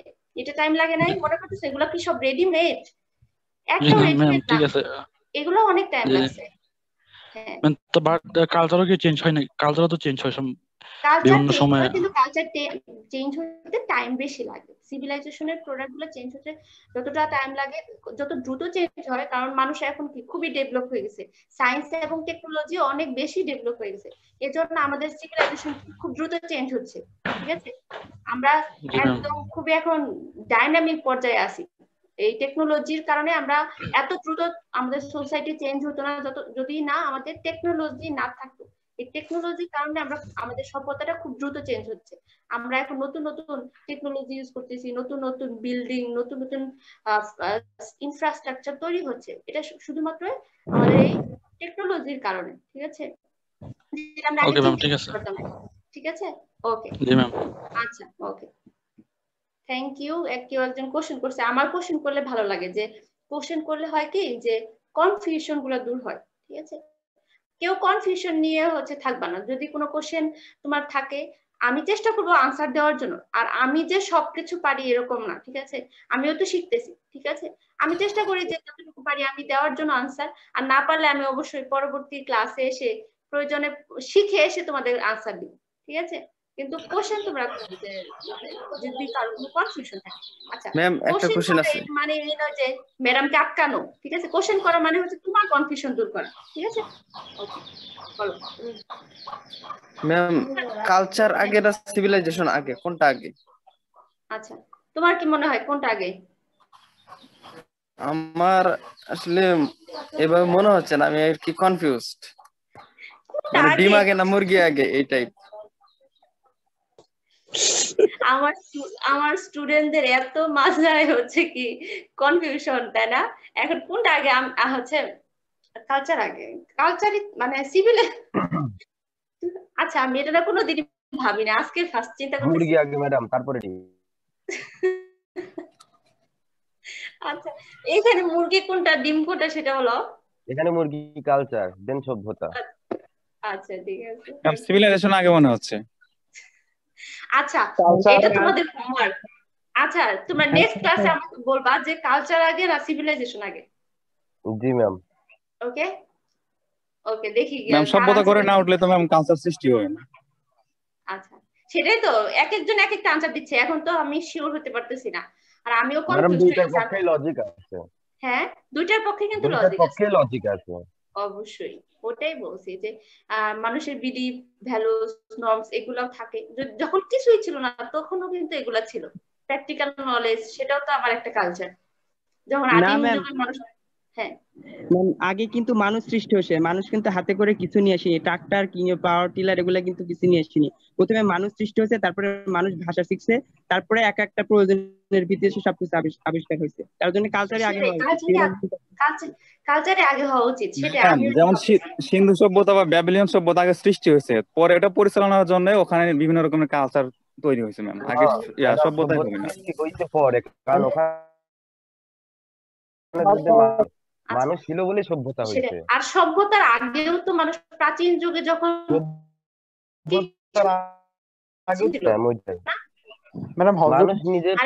এটা টাইম লাগে নাই মনে করতেছে? এগুলা কি সব রেডিমেড? একটা রেডিমেড, এগুলো অনেক টাইম লাগছে। হ্যাঁ তো বাট কালচারও কি চেঞ্জ হয় না? কালচারও তো চেঞ্জ হয় কালচার বিভিন্ন চেঞ্জ সময়। হয়, কিন্তু কালচার চেঞ্জ হতে টাইম বেশি লাগে। সিভিলাইজেশনের প্রোডাক্ট গুলো চেঞ্জ হতে যতটা টাইম লাগে, যত দ্রুত চেঞ্জ হয়, কারণ মানুষ এখন কি খুবই ডেভেলপ হয়ে গেছে, সায়েন্স এবং টেকনোলজি অনেক বেশি ডেভেলপ হয়ে গেছে, এজন্য আমাদের সিভিলাইজেশন খুব দ্রুত চেঞ্জ হচ্ছে। ঠিক আছে, আমরা একদম খুবই এখন ডাইনামিক পর্যায়ে আছি। এই টেকনোলজির কারণে আমরা এত দ্রুত আমাদের সোসাইটি চেঞ্জ হতো না যদি না আমাদের টেকনোলজি না থাকতো। এই টেকনোলজির কারণে আমরা আমাদের সভ্যতাটা খুব দ্রুত চেঞ্জ হচ্ছে। আমরা এখন নতুন নতুন টেকনোলজি ইউজ করতেছি, নতুন নতুন বিল্ডিং, নতুন নতুন ইনফ্রাস্ট্রাকচার তৈরি হচ্ছে। এটা শুধুমাত্র আমাদের এই টেকনোলজির কারণে। ঠিক আছে, আমরা আগে করতাম। ঠিক আছে, ওকে, আচ্ছা, ওকে, থ্যাংক ইউ। কেউ একজন কোশ্চেন করছে, আমার কোশ্চেন করলে ভালো লাগে, যে কোশ্চেন করলে হয় কি যে কনফিউশন গুলো দূর হয়। ঠিক আছে, কেউ কনফিউশন নিয়ে থাকবা না। যদি কোনো কোশ্চেন তোমার থাকে, আমি চেষ্টা করবো আনসার দেওয়ার জন্য। আর আমি যে সবকিছু পারি এরকম না, ঠিক আছে, আমিও তো শিখতেছি। ঠিক আছে, আমি চেষ্টা করি যে যতটুকু পারি আমি দেওয়ার জন্য আনসার, আর না পারলে আমি অবশ্যই পরবর্তী ক্লাসে এসে প্রয়োজনে শিখে এসে তোমাদের আনসার দিব। ঠিক আছে, কিন্তু কোশ্চেন তোমরা যদি কারো কোনো কনফিউশন থাকে, আচ্ছা ম্যাম একটা কোশ্চেন আছে, মানে এই নয় যে ম্যাডামকে আটকানো। ঠিক আছে, কোশ্চেন করা মানে হচ্ছে তোমার কনফিউশন দূর করা। ঠিক আছে, ওকে, বলো ম্যাম। কালচার আগে না সিভিলাইজেশন আগে, কোনটা আগে? আচ্ছা, তোমার কি মনে হয় কোনটা আগে? আমার আসলে এভাবে মনে হচ্ছে না, আমি আর কি কনফিউজড, মানে ডিম আগে না মুরগি আগে এই টাইপ। আমার স্টুডেন্টদের এত মাথায় কি কনফিউশন, তাই না? এখন কোনটা আগে কালচার আগে, কালচারই মানে সিভিল। আচ্ছা, আমি এটা কোনোদিনই ভাবি না, আজকে ফার্স্ট চিন্তা করতেছি মুরগি আগে ম্যাডাম, তারপরে ডিম। আচ্ছা, এইখানে মুরগি কোনটা ডিম কোনটা সেটা বলো। এখানে মুরগি কালচার, দেন সভ্যতা। আচ্ছা, ঠিক আছে, সিভিলাইজেশন আগে মনে হচ্ছে। আচ্ছা, এটা তোমাদের হোমওয়ার্ক। আচ্ছা, তোমরা নেক্সট ক্লাসে আমাকে বলবা যে কালচার আগে না সিভিলাইজেশন আগে। জি ম্যাম। ওকে, ওকে, দেখি ম্যাম সভ্যতা করে না উঠলে তো ম্যাম কালচার সৃষ্টি হয় না। আচ্ছা, সেটাই তো, এক একজন এক একটা আনসার দিচ্ছে, এখন তো আমি শিওর হতে পারতেছি না, আর আমিও ম্যাডাম কনফিউজ দুইটার হয়ে গেছি। পক্ষে লজিক আছে। হ্যাঁ, দুইটার পক্ষে কিন্তু দুইটার লজিক আছে, পক্ষে লজিক আছে অবশ্যই। ওটাই বলছি যে মানুষের বিলিফ, ভ্যালুস, নর্মস এগুলো থাকে। যখন কিছুই ছিল না তখনও কিন্তু এগুলা ছিল। প্র্যাকটিক্যাল নলেজ, সেটাও তো আমার একটা কালচার। যখন আদিম যুগের মানুষ, হ্যাঁ, আগে কিন্তু মানুষ সৃষ্টি হয়েছে, মানুষ কিন্তু হাতে করে কিছু নিয়ে আসেনি, ট্রাক্টর কিংবা পাওয়ার টিলার এগুলা কিন্তু কিছু নিয়ে আসেনি। প্রথমে মানুষ সৃষ্টি হয়েছে, তারপরে মানুষ ভাষা শিখছে, তারপরে এক একটা প্রয়োজনের ভিত্তিতে সবকিছু আবিষ্কার হয়েছে। তার জন্য কালচারে আগে কালচারে আগে হওয়া উচিত। সেটা যেমন সিন্ধু সভ্যতা বা ব্যাবিলিয়ন সভ্যতা আগে সৃষ্টি হয়েছে, পরে এটা পরিচালনার জন্য ওখানে বিভিন্ন রকমের কালচার তৈরি হয়েছে ম্যাম। আগে সভ্যতাই হবে না, হইতে পরে, কারণ ওখানে মানুষ ছিল বলে সভ্যতা হয়েছে। আর সভ্যতার আগেও তো মানুষ প্রাচীন যুগে যখন ম্যাডাম মানুষ নিজের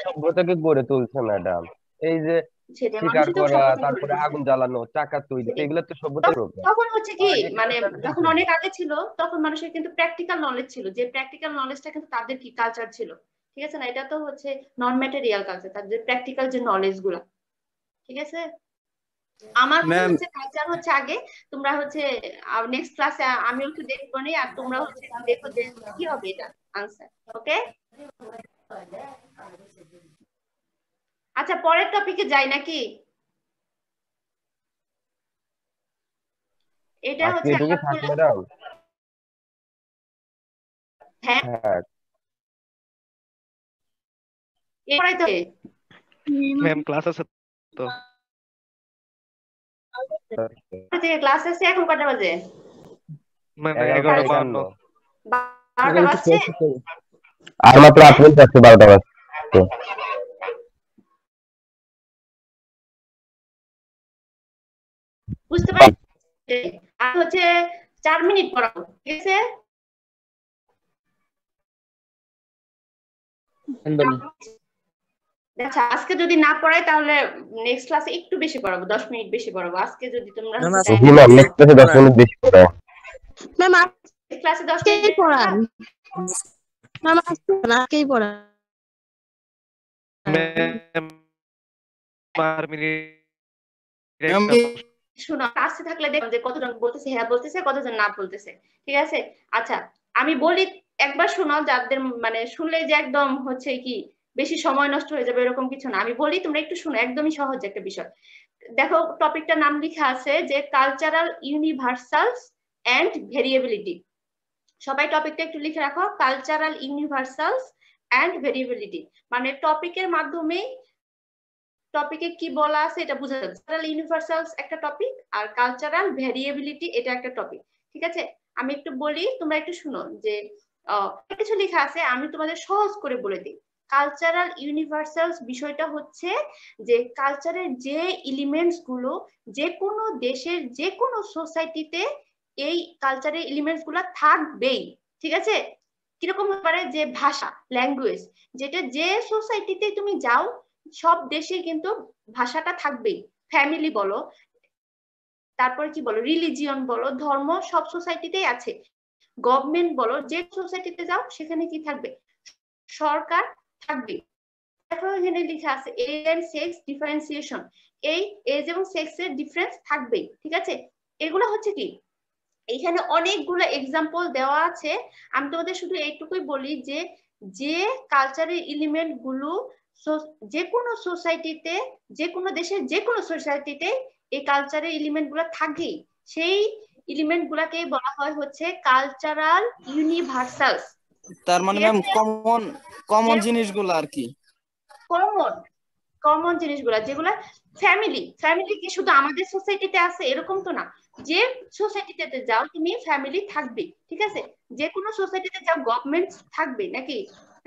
সভ্যতাকে গড়ে তুলছে ম্যাডাম। এই যে শিকার করা, তারপরে আগুন জ্বালানো, চাকা তৈরি, এগুলো তো সভ্যতার রূপ। তখন কি মানে যখন অনেক আগে ছিল তখন মানুষের কিন্তু প্র্যাকটিক্যাল নলেজ ছিল, যে প্র্যাকটিক্যাল নলেজটা কিন্তু তাদের কি কালচার ছিল। ঠিক আছে না, এটা তো নন ম্যাটেরিয়াল কালচার, তাদের প্র্যাকটিক্যাল যে নলেজ গুলা। ঠিক আছে, আমার মনে কালচার আগে। তোমরা নেক্সট ক্লাসে আমি একটু দেখবো নি, আর তোমরা দেখো যে কি হবে এটা আনসার। ওকে, আচ্ছা, পরের টপিকে যাই নাকি? এটা হ্যাঁ, ম্যাম ক্লাস আছে তো। ক্লাস আছে এখন কটা বাজে? 11:52। বাজছে আর মাত্র 8 মিনিট আছে, 12টা বাজছে। বুঝতে পারছি, আর 4 মিনিট পড়াবো। ঠিক আছে, আচ্ছা আজকে যদি না পড়াই তাহলে নেক্সট ক্লাসে একটু বেশি পড়াবো, 10 মিনিট বেশি পড়াবো। আজকে যদি তোমরা জি ম্যাম, নেক্সট ক্লাসে 10 মিনিট বেশি পড়ায়। ম্যাম ক্লাসে 10 আজকেই মিনিট পড়ান, ম্যাম আজকেই পড়ান। ম্যাম পার মিনিট শুনো, ক্লাসে থাকলে দেখো যে কতজন বলতেছে হ্যাঁ বলতেছে, কতজন না বলতেছে, ঠিক আছে? আচ্ছা আমি বলি একবার শোনো, যাদের মানে শুনলে যে একদম হচ্ছে কি বেশি সময় নষ্ট হয়ে যাবে এরকম কিছু না, আমি বলি তোমরা একটু শুনো, একদমই সহজ একটা বিষয়। দেখো টপিকটার নাম লেখা আছে যে কালচারাল ইউনিভার্সালস এন্ড ভেরিয়েবিলিটি। সবাই টপিকটা একটু লিখে রাখো, কালচারাল ইউনিভার্সালস এন্ড ভেরিয়েবিলিটি। মানে টপিকের মাধ্যমে টপিকে কি বলা আছে এটা বোঝা যাবে। কালচারাল ইউনিভার্সালস একটা টপিক আর কালচারাল ভেরিয়েবিলিটি এটা একটা টপিক, ঠিক আছে? আমি একটু বলি, তোমরা একটু শুনো যে কিছু লেখা আছে, আমি তোমাদের সহজ করে বলে দিই। কালচারাল ইউনিভার্সালস বিষয়টা হচ্ছে যে কালচারের যে এলিমেন্টস গুলো যে কোনো দেশের যে কোনো সোসাইটিতে এই কালচারের এলিমেন্টস গুলো থাকবেই, ঠিক আছে? কিরকম হতে পারে, যে ভাষা ল্যাঙ্গুয়েজ, যেটা যে সোসাইটিতে তুমি যাও সব দেশে কিন্তু ভাষাটা থাকবেই। ফ্যামিলি বলো, তারপর কি বলো, রিলিজিয়ন বলো, ধর্ম সব সোসাইটিতেই আছে। গভর্নমেন্ট বলো, যে সোসাইটিতে যাও সেখানে কি থাকবে, সরকার থাকবে। দেখো এখানে লেখা আছে এজ এন্ড সেক্স ডিফারেন্সিয়েশন, এই এজ এবং সেক্স এর ডিফারেন্স থাকবেই, ঠিক আছে? এগুলো হচ্ছে কি, এখানে অনেকগুলো এক্সাম্পল দেওয়া আছে। আমি তোমাদের শুধু এইটুকুই বলি যে যে কালচারের এলিমেন্ট গুলো যে কোনো সোসাইটিতে যে কোনো দেশের যে কোনো সোসাইটিতে এই কালচারের এলিমেন্ট গুলো থাকেই, সেই এলিমেন্ট গুলাকে বলা হয় হচ্ছে কালচারাল ইউনিভার্সালস। তার মানে ম্যাম কমন জিনিসগুলো আর কি, কমন জিনিসগুলা যেগুলা ফ্যামিলি কি শুধু আমাদের সোসাইটিতে আছে এরকম তো না, যে সোসাইটিতে যাও তুমি ফ্যামিলি থাকবে, ঠিক আছে? যে কোনো সোসাইটিতে যাও গভর্নমেন্ট থাকবে নাকি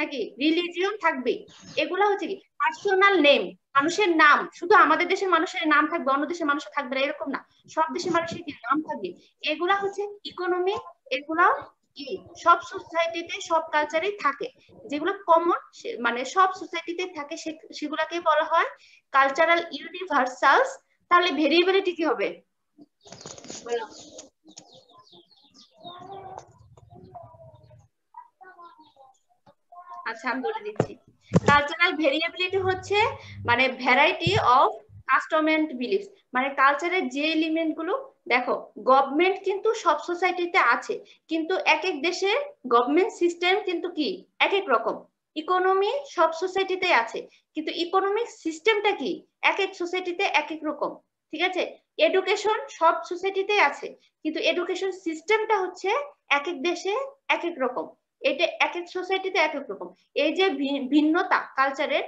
নাকি রিলিজিয়ন থাকবে। এগুলা হচ্ছে কি পার্সোনাল নেম, মানুষের নাম, শুধু আমাদের দেশের মানুষের নাম থাকবে অন্য দেশের মানুষের থাকবে না এরকম না, সব দেশের মানুষের নাম থাকবে। এগুলা হচ্ছে ইকোনমি, এগুলা কি সব সোসাইটিতে সব কালচারে থাকে, যেগুলো কমন মানে সব সোসাইটিতে থাকে সেগুলাকে বলা হয় কালচারাল ইউনিভার্সালস। তাহলে ভেরিয়েবিলিটি কি হবে বলো? আচ্ছা আমি বলে দিচ্ছি, কালচারাল ভেরিয়েবিলিটি হচ্ছে মানে variety of custom and beliefs. মানে কালচারের যে এলিমেন্ট গুলো, দেখো গভর্নমেন্ট কিন্তু সব সোসাইটিতে আছে, কিন্তু এক এক দেশের গভর্নমেন্ট সিস্টেম কিন্তু কি এক এক রকম। ইকোনমি সব সোসাইটিতে আছে, কিন্তু ইকোনমিক সিস্টেমটা কি এক এক সোসাইটিতে এক এক রকম, ঠিক আছে? এডুকেশন সব সোসাইটিতে আছে, কিন্তু এডুকেশন সিস্টেমটা হচ্ছে এক এক দেশে এক এক রকম, এটা এক এক সোসাইটিতে এক এক রকম। এই যে ভিন্নতা কালচারের,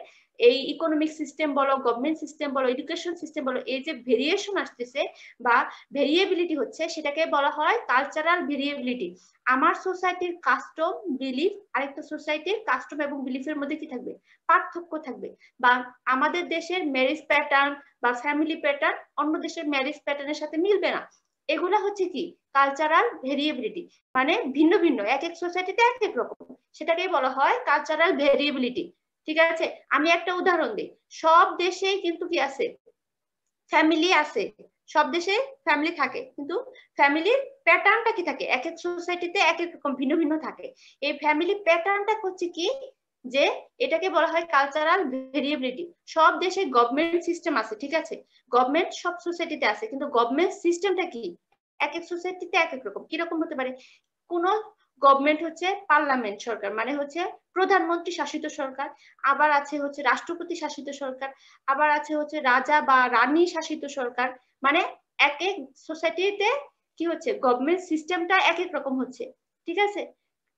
এই ইকোনমিক সিস্টেম বলো, গভর্নমেন্ট সিস্টেম বলো, এডুকেশন সিস্টেম বলো, এই যে ভেরিয়েশন আসতেছে বা ভেরিয়েবিলিটি হচ্ছে, সেটাকে বলা হয় কালচারাল ভেরিয়েবিলিটি। আমার সোসাইটির কাস্টম বিলিফ আরেকটা সোসাইটির কাস্টম এবং বিলিফের মধ্যে কি থাকবে, পার্থক্য থাকবে। বা আমাদের দেশের ম্যারেজ প্যাটার্ন বা ফ্যামিলি প্যাটার্ন অন্য দেশের ম্যারেজ প্যাটার্নের সাথে মিলবে না। এগুলা হচ্ছে কি কালচারাল ভেরিয়েবিলিটি, মানে ভিন্ন ভিন্ন এক এক সোসাইটিতে এক এক রকম, সেটাকে বলা হয় কালচারাল ভেরিয়েবিলিটি, ঠিক আছে? আমি একটা উদাহরণ দিই, সব দেশেই কিন্তু কি আছে, ফ্যামিলি আছে, সব দেশে ফ্যামিলি থাকে, কিন্তু ফ্যামিলির প্যাটার্নটা কি থাকে এক এক সোসাইটিতে এক এক রকম ভিন্ন ভিন্ন থাকে। এই ফ্যামিলি প্যাটার্নটা হচ্ছে কি, যে এটাকে বলা হয় কালচারাল ভেরিয়েবিলিটি। সব দেশে গভর্নমেন্ট সিস্টেম আছে, ঠিক আছে? গভর্নমেন্ট সব সোসাইটিতে আছে, কিন্তু গভর্নমেন্ট সিস্টেমটা কি এক এক সোসাইটিতে এক এক রকম। কিরকম হতে পারে, কোন গভর্নমেন্ট হচ্ছে পার্লামেন্ট সরকার, মানে হচ্ছে প্রধানমন্ত্রী শাসিত সরকার, আবার আছে হচ্ছে রাষ্ট্রপতি শাসিত সরকার, আবার আছে হচ্ছে রাজা বা রানী শাসিত সরকার। মানে এক এক সোসাইটিতে কি হচ্ছে গভর্নমেন্ট সিস্টেমটা এক এক রকম হচ্ছে, ঠিক আছে?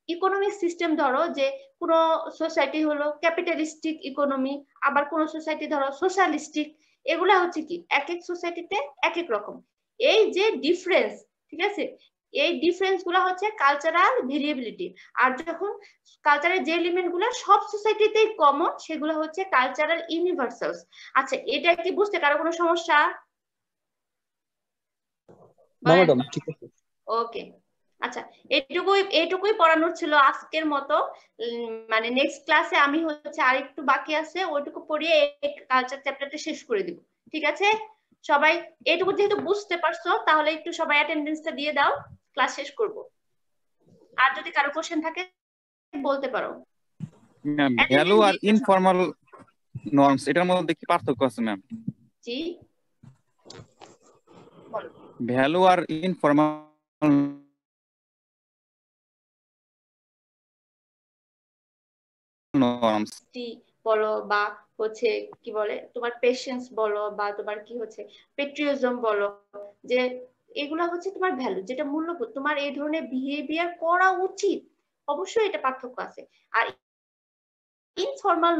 ইকোনমিক সিস্টেম ধরো যে কোন সোসাইটি হলো ক্যাপিটালিস্টিক ইকোনমি, আবার কোন সোসাইটি ধরো সোশ্যালিস্টিক, এগুলা হচ্ছে কি এক এক সোসাইটিতে এক এক রকম। এই যে ডিফারেন্স, ঠিক আছে, এই ডিফারেন্স গুলা হচ্ছে কালচারাল ভেরিয়েবিলিটি। আর যখন কালচারের যে এলিমেন্ট গুলো সব সোসাইটিতেই কমন, সেগুলো হচ্ছে কালচারাল ইউনিভার্সালস। আচ্ছা এটা কি বুঝতে কারো কোনো সমস্যা? না ম্যাডাম ঠিক আছে। ওকে আচ্ছা, এইটুকুই পড়ানোর ছিল আজকের মতো। মানে নেক্সট ক্লাসে আমি হচ্ছে আরেকটু বাকি আছে, ওইটুকু পড়িয়ে কালচার চ্যাপ্টারটা শেষ করে দিব। ঠিক আছে সবাই? এইটুকু যেহেতু বুঝতে পারছো, তাহলে একটু সবাই অ্যাটেন্ডেন্সটা দিয়ে দাও, ক্লাস শেষ করব। আর যদি কারো কোশ্চেন থাকে বলতে পারো। ম্যাম ভ্যালু আর ইনফর্মাল নর্মস এটার মধ্যে কি পার্থক্য আছে ম্যাম? জি বলো। ভ্যালু আর ইনফর্মাল নর্মস বলো বা হচ্ছে কি বলে তোমার পেশেন্স বলো বা তোমার কি হচ্ছে পেট্রিয়টিজম বলো, যে এগুলা হচ্ছে তোমার ভ্যালু, যেটা মূল্যবোধ, তোমার এই ধরনের বিহেভিয়ার করা উচিত। অবশ্যই এটা পার্থক্য আছে। আর ইনফর্মাল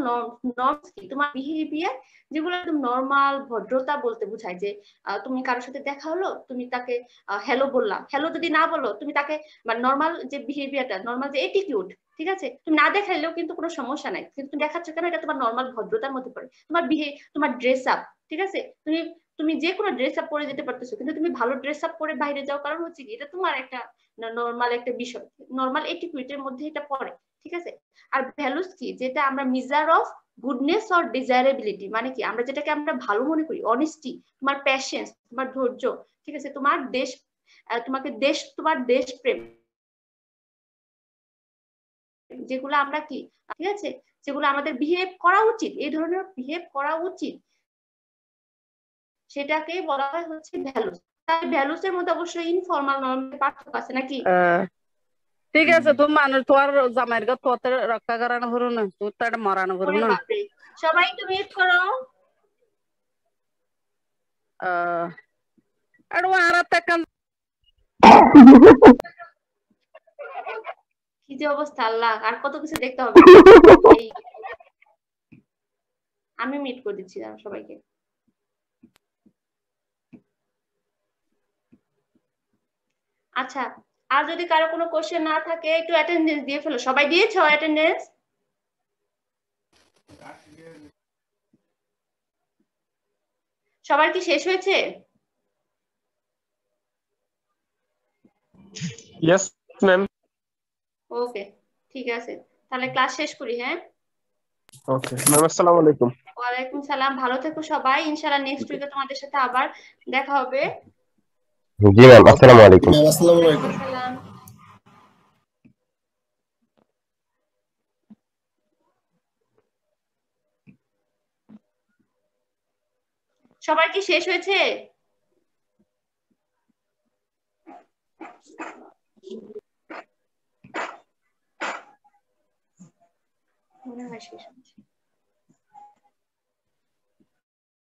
নর্মস কি? তোমার বিহেভিয়ার যেগুলো একদম নর্মাল ভদ্রতা বলতে বোঝায়, যে তুমি কারোর সাথে দেখা হলো, তুমি তাকে হ্যালো বললাম, হ্যালো যদি না বলো তুমি তাকে, মানে নর্মাল যে বিহেভিয়ারটা, নর্মাল যে এটিটিউড, ঠিক আছে? তুমি না দেখাইলেও কিন্তু কোনো সমস্যা নাই, কিন্তু তুমি দেখাচ্ছ কেন, এটা তোমার নর্মাল ভদ্রতার মধ্যে পড়ে। তোমার ড্রেস আপ, ঠিক আছে? তুমি যে কোনো ড্রেস আপ পরে যেতে পারতেছো, কিন্তু তুমি ভালো ড্রেস আপ পরে বাইরে যাও, কারণ হচ্ছে কি এটা তোমার একটা নর্মাল একটা বিষয়, নর্মাল এটিটিউডের মধ্যে এটা পড়ে। ঠিক আছে? আর ভ্যালুস কি? যেটা আমরা মেজার অফ গুডনেস অর ডিজায়ারেবিলিটি, মানে কি আমরা যেটাকে আমরা ভালো মনে করি, অনেস্টি, তোমার প্যাশেন্স, তোমার ধৈর্য, ঠিক আছে, তোমার তোমার দেশপ্রেম, যেগুলো আমরা কি, ঠিক আছে, যেগুলো আমাদের বিহেভ করা উচিত, এই ধরনের বিহেভ করা উচিত, সেটাকে বলা হয় হচ্ছে ভ্যালুস। তাই ভ্যালুস এর মধ্যে অবশ্যই ইনফর্মাল নরমের পার্থক্য আছে নাকি? ঠিক আছে, তুমি মানুষ তোমার জামাইয়ের গা তোতে রক্ষা করানো হলো না, তোর তো এটা মরানো হলো না। সবাই একটু মিউট করো। আর কি যে অবস্থা আল্লাহ, আর কত কিছু দেখতে হবে। আমি মিট করে দিচ্ছি সবাইকে। আচ্ছা, আর যদি কারো কোনো কোশ্চেন না থাকে একটু অ্যাটেন্ডেন্স দিয়ে ফেলো। সবাই দিয়েছো অ্যাটেন্ডেন্স? সবার কি শেষ হয়েছে? Yes ma'am. ওকে ঠিক আছে, তাহলে ক্লাস শেষ করি। হ্যাঁ ওকে ম্যাম, আসসালামু আলাইকুম। ওয়ালাইকুম সালাম। ভালো থেকো সবাই, ইনশাআল্লাহ নেক্সট উইকে তোমাদের সাথে আবার দেখা হবে। জি ম্যাম, আসসালামু আলাইকুম। আসসালামু আলাইকুম। সবার কি শেষ হয়েছে? মনে হয় শেষ হয়েছে।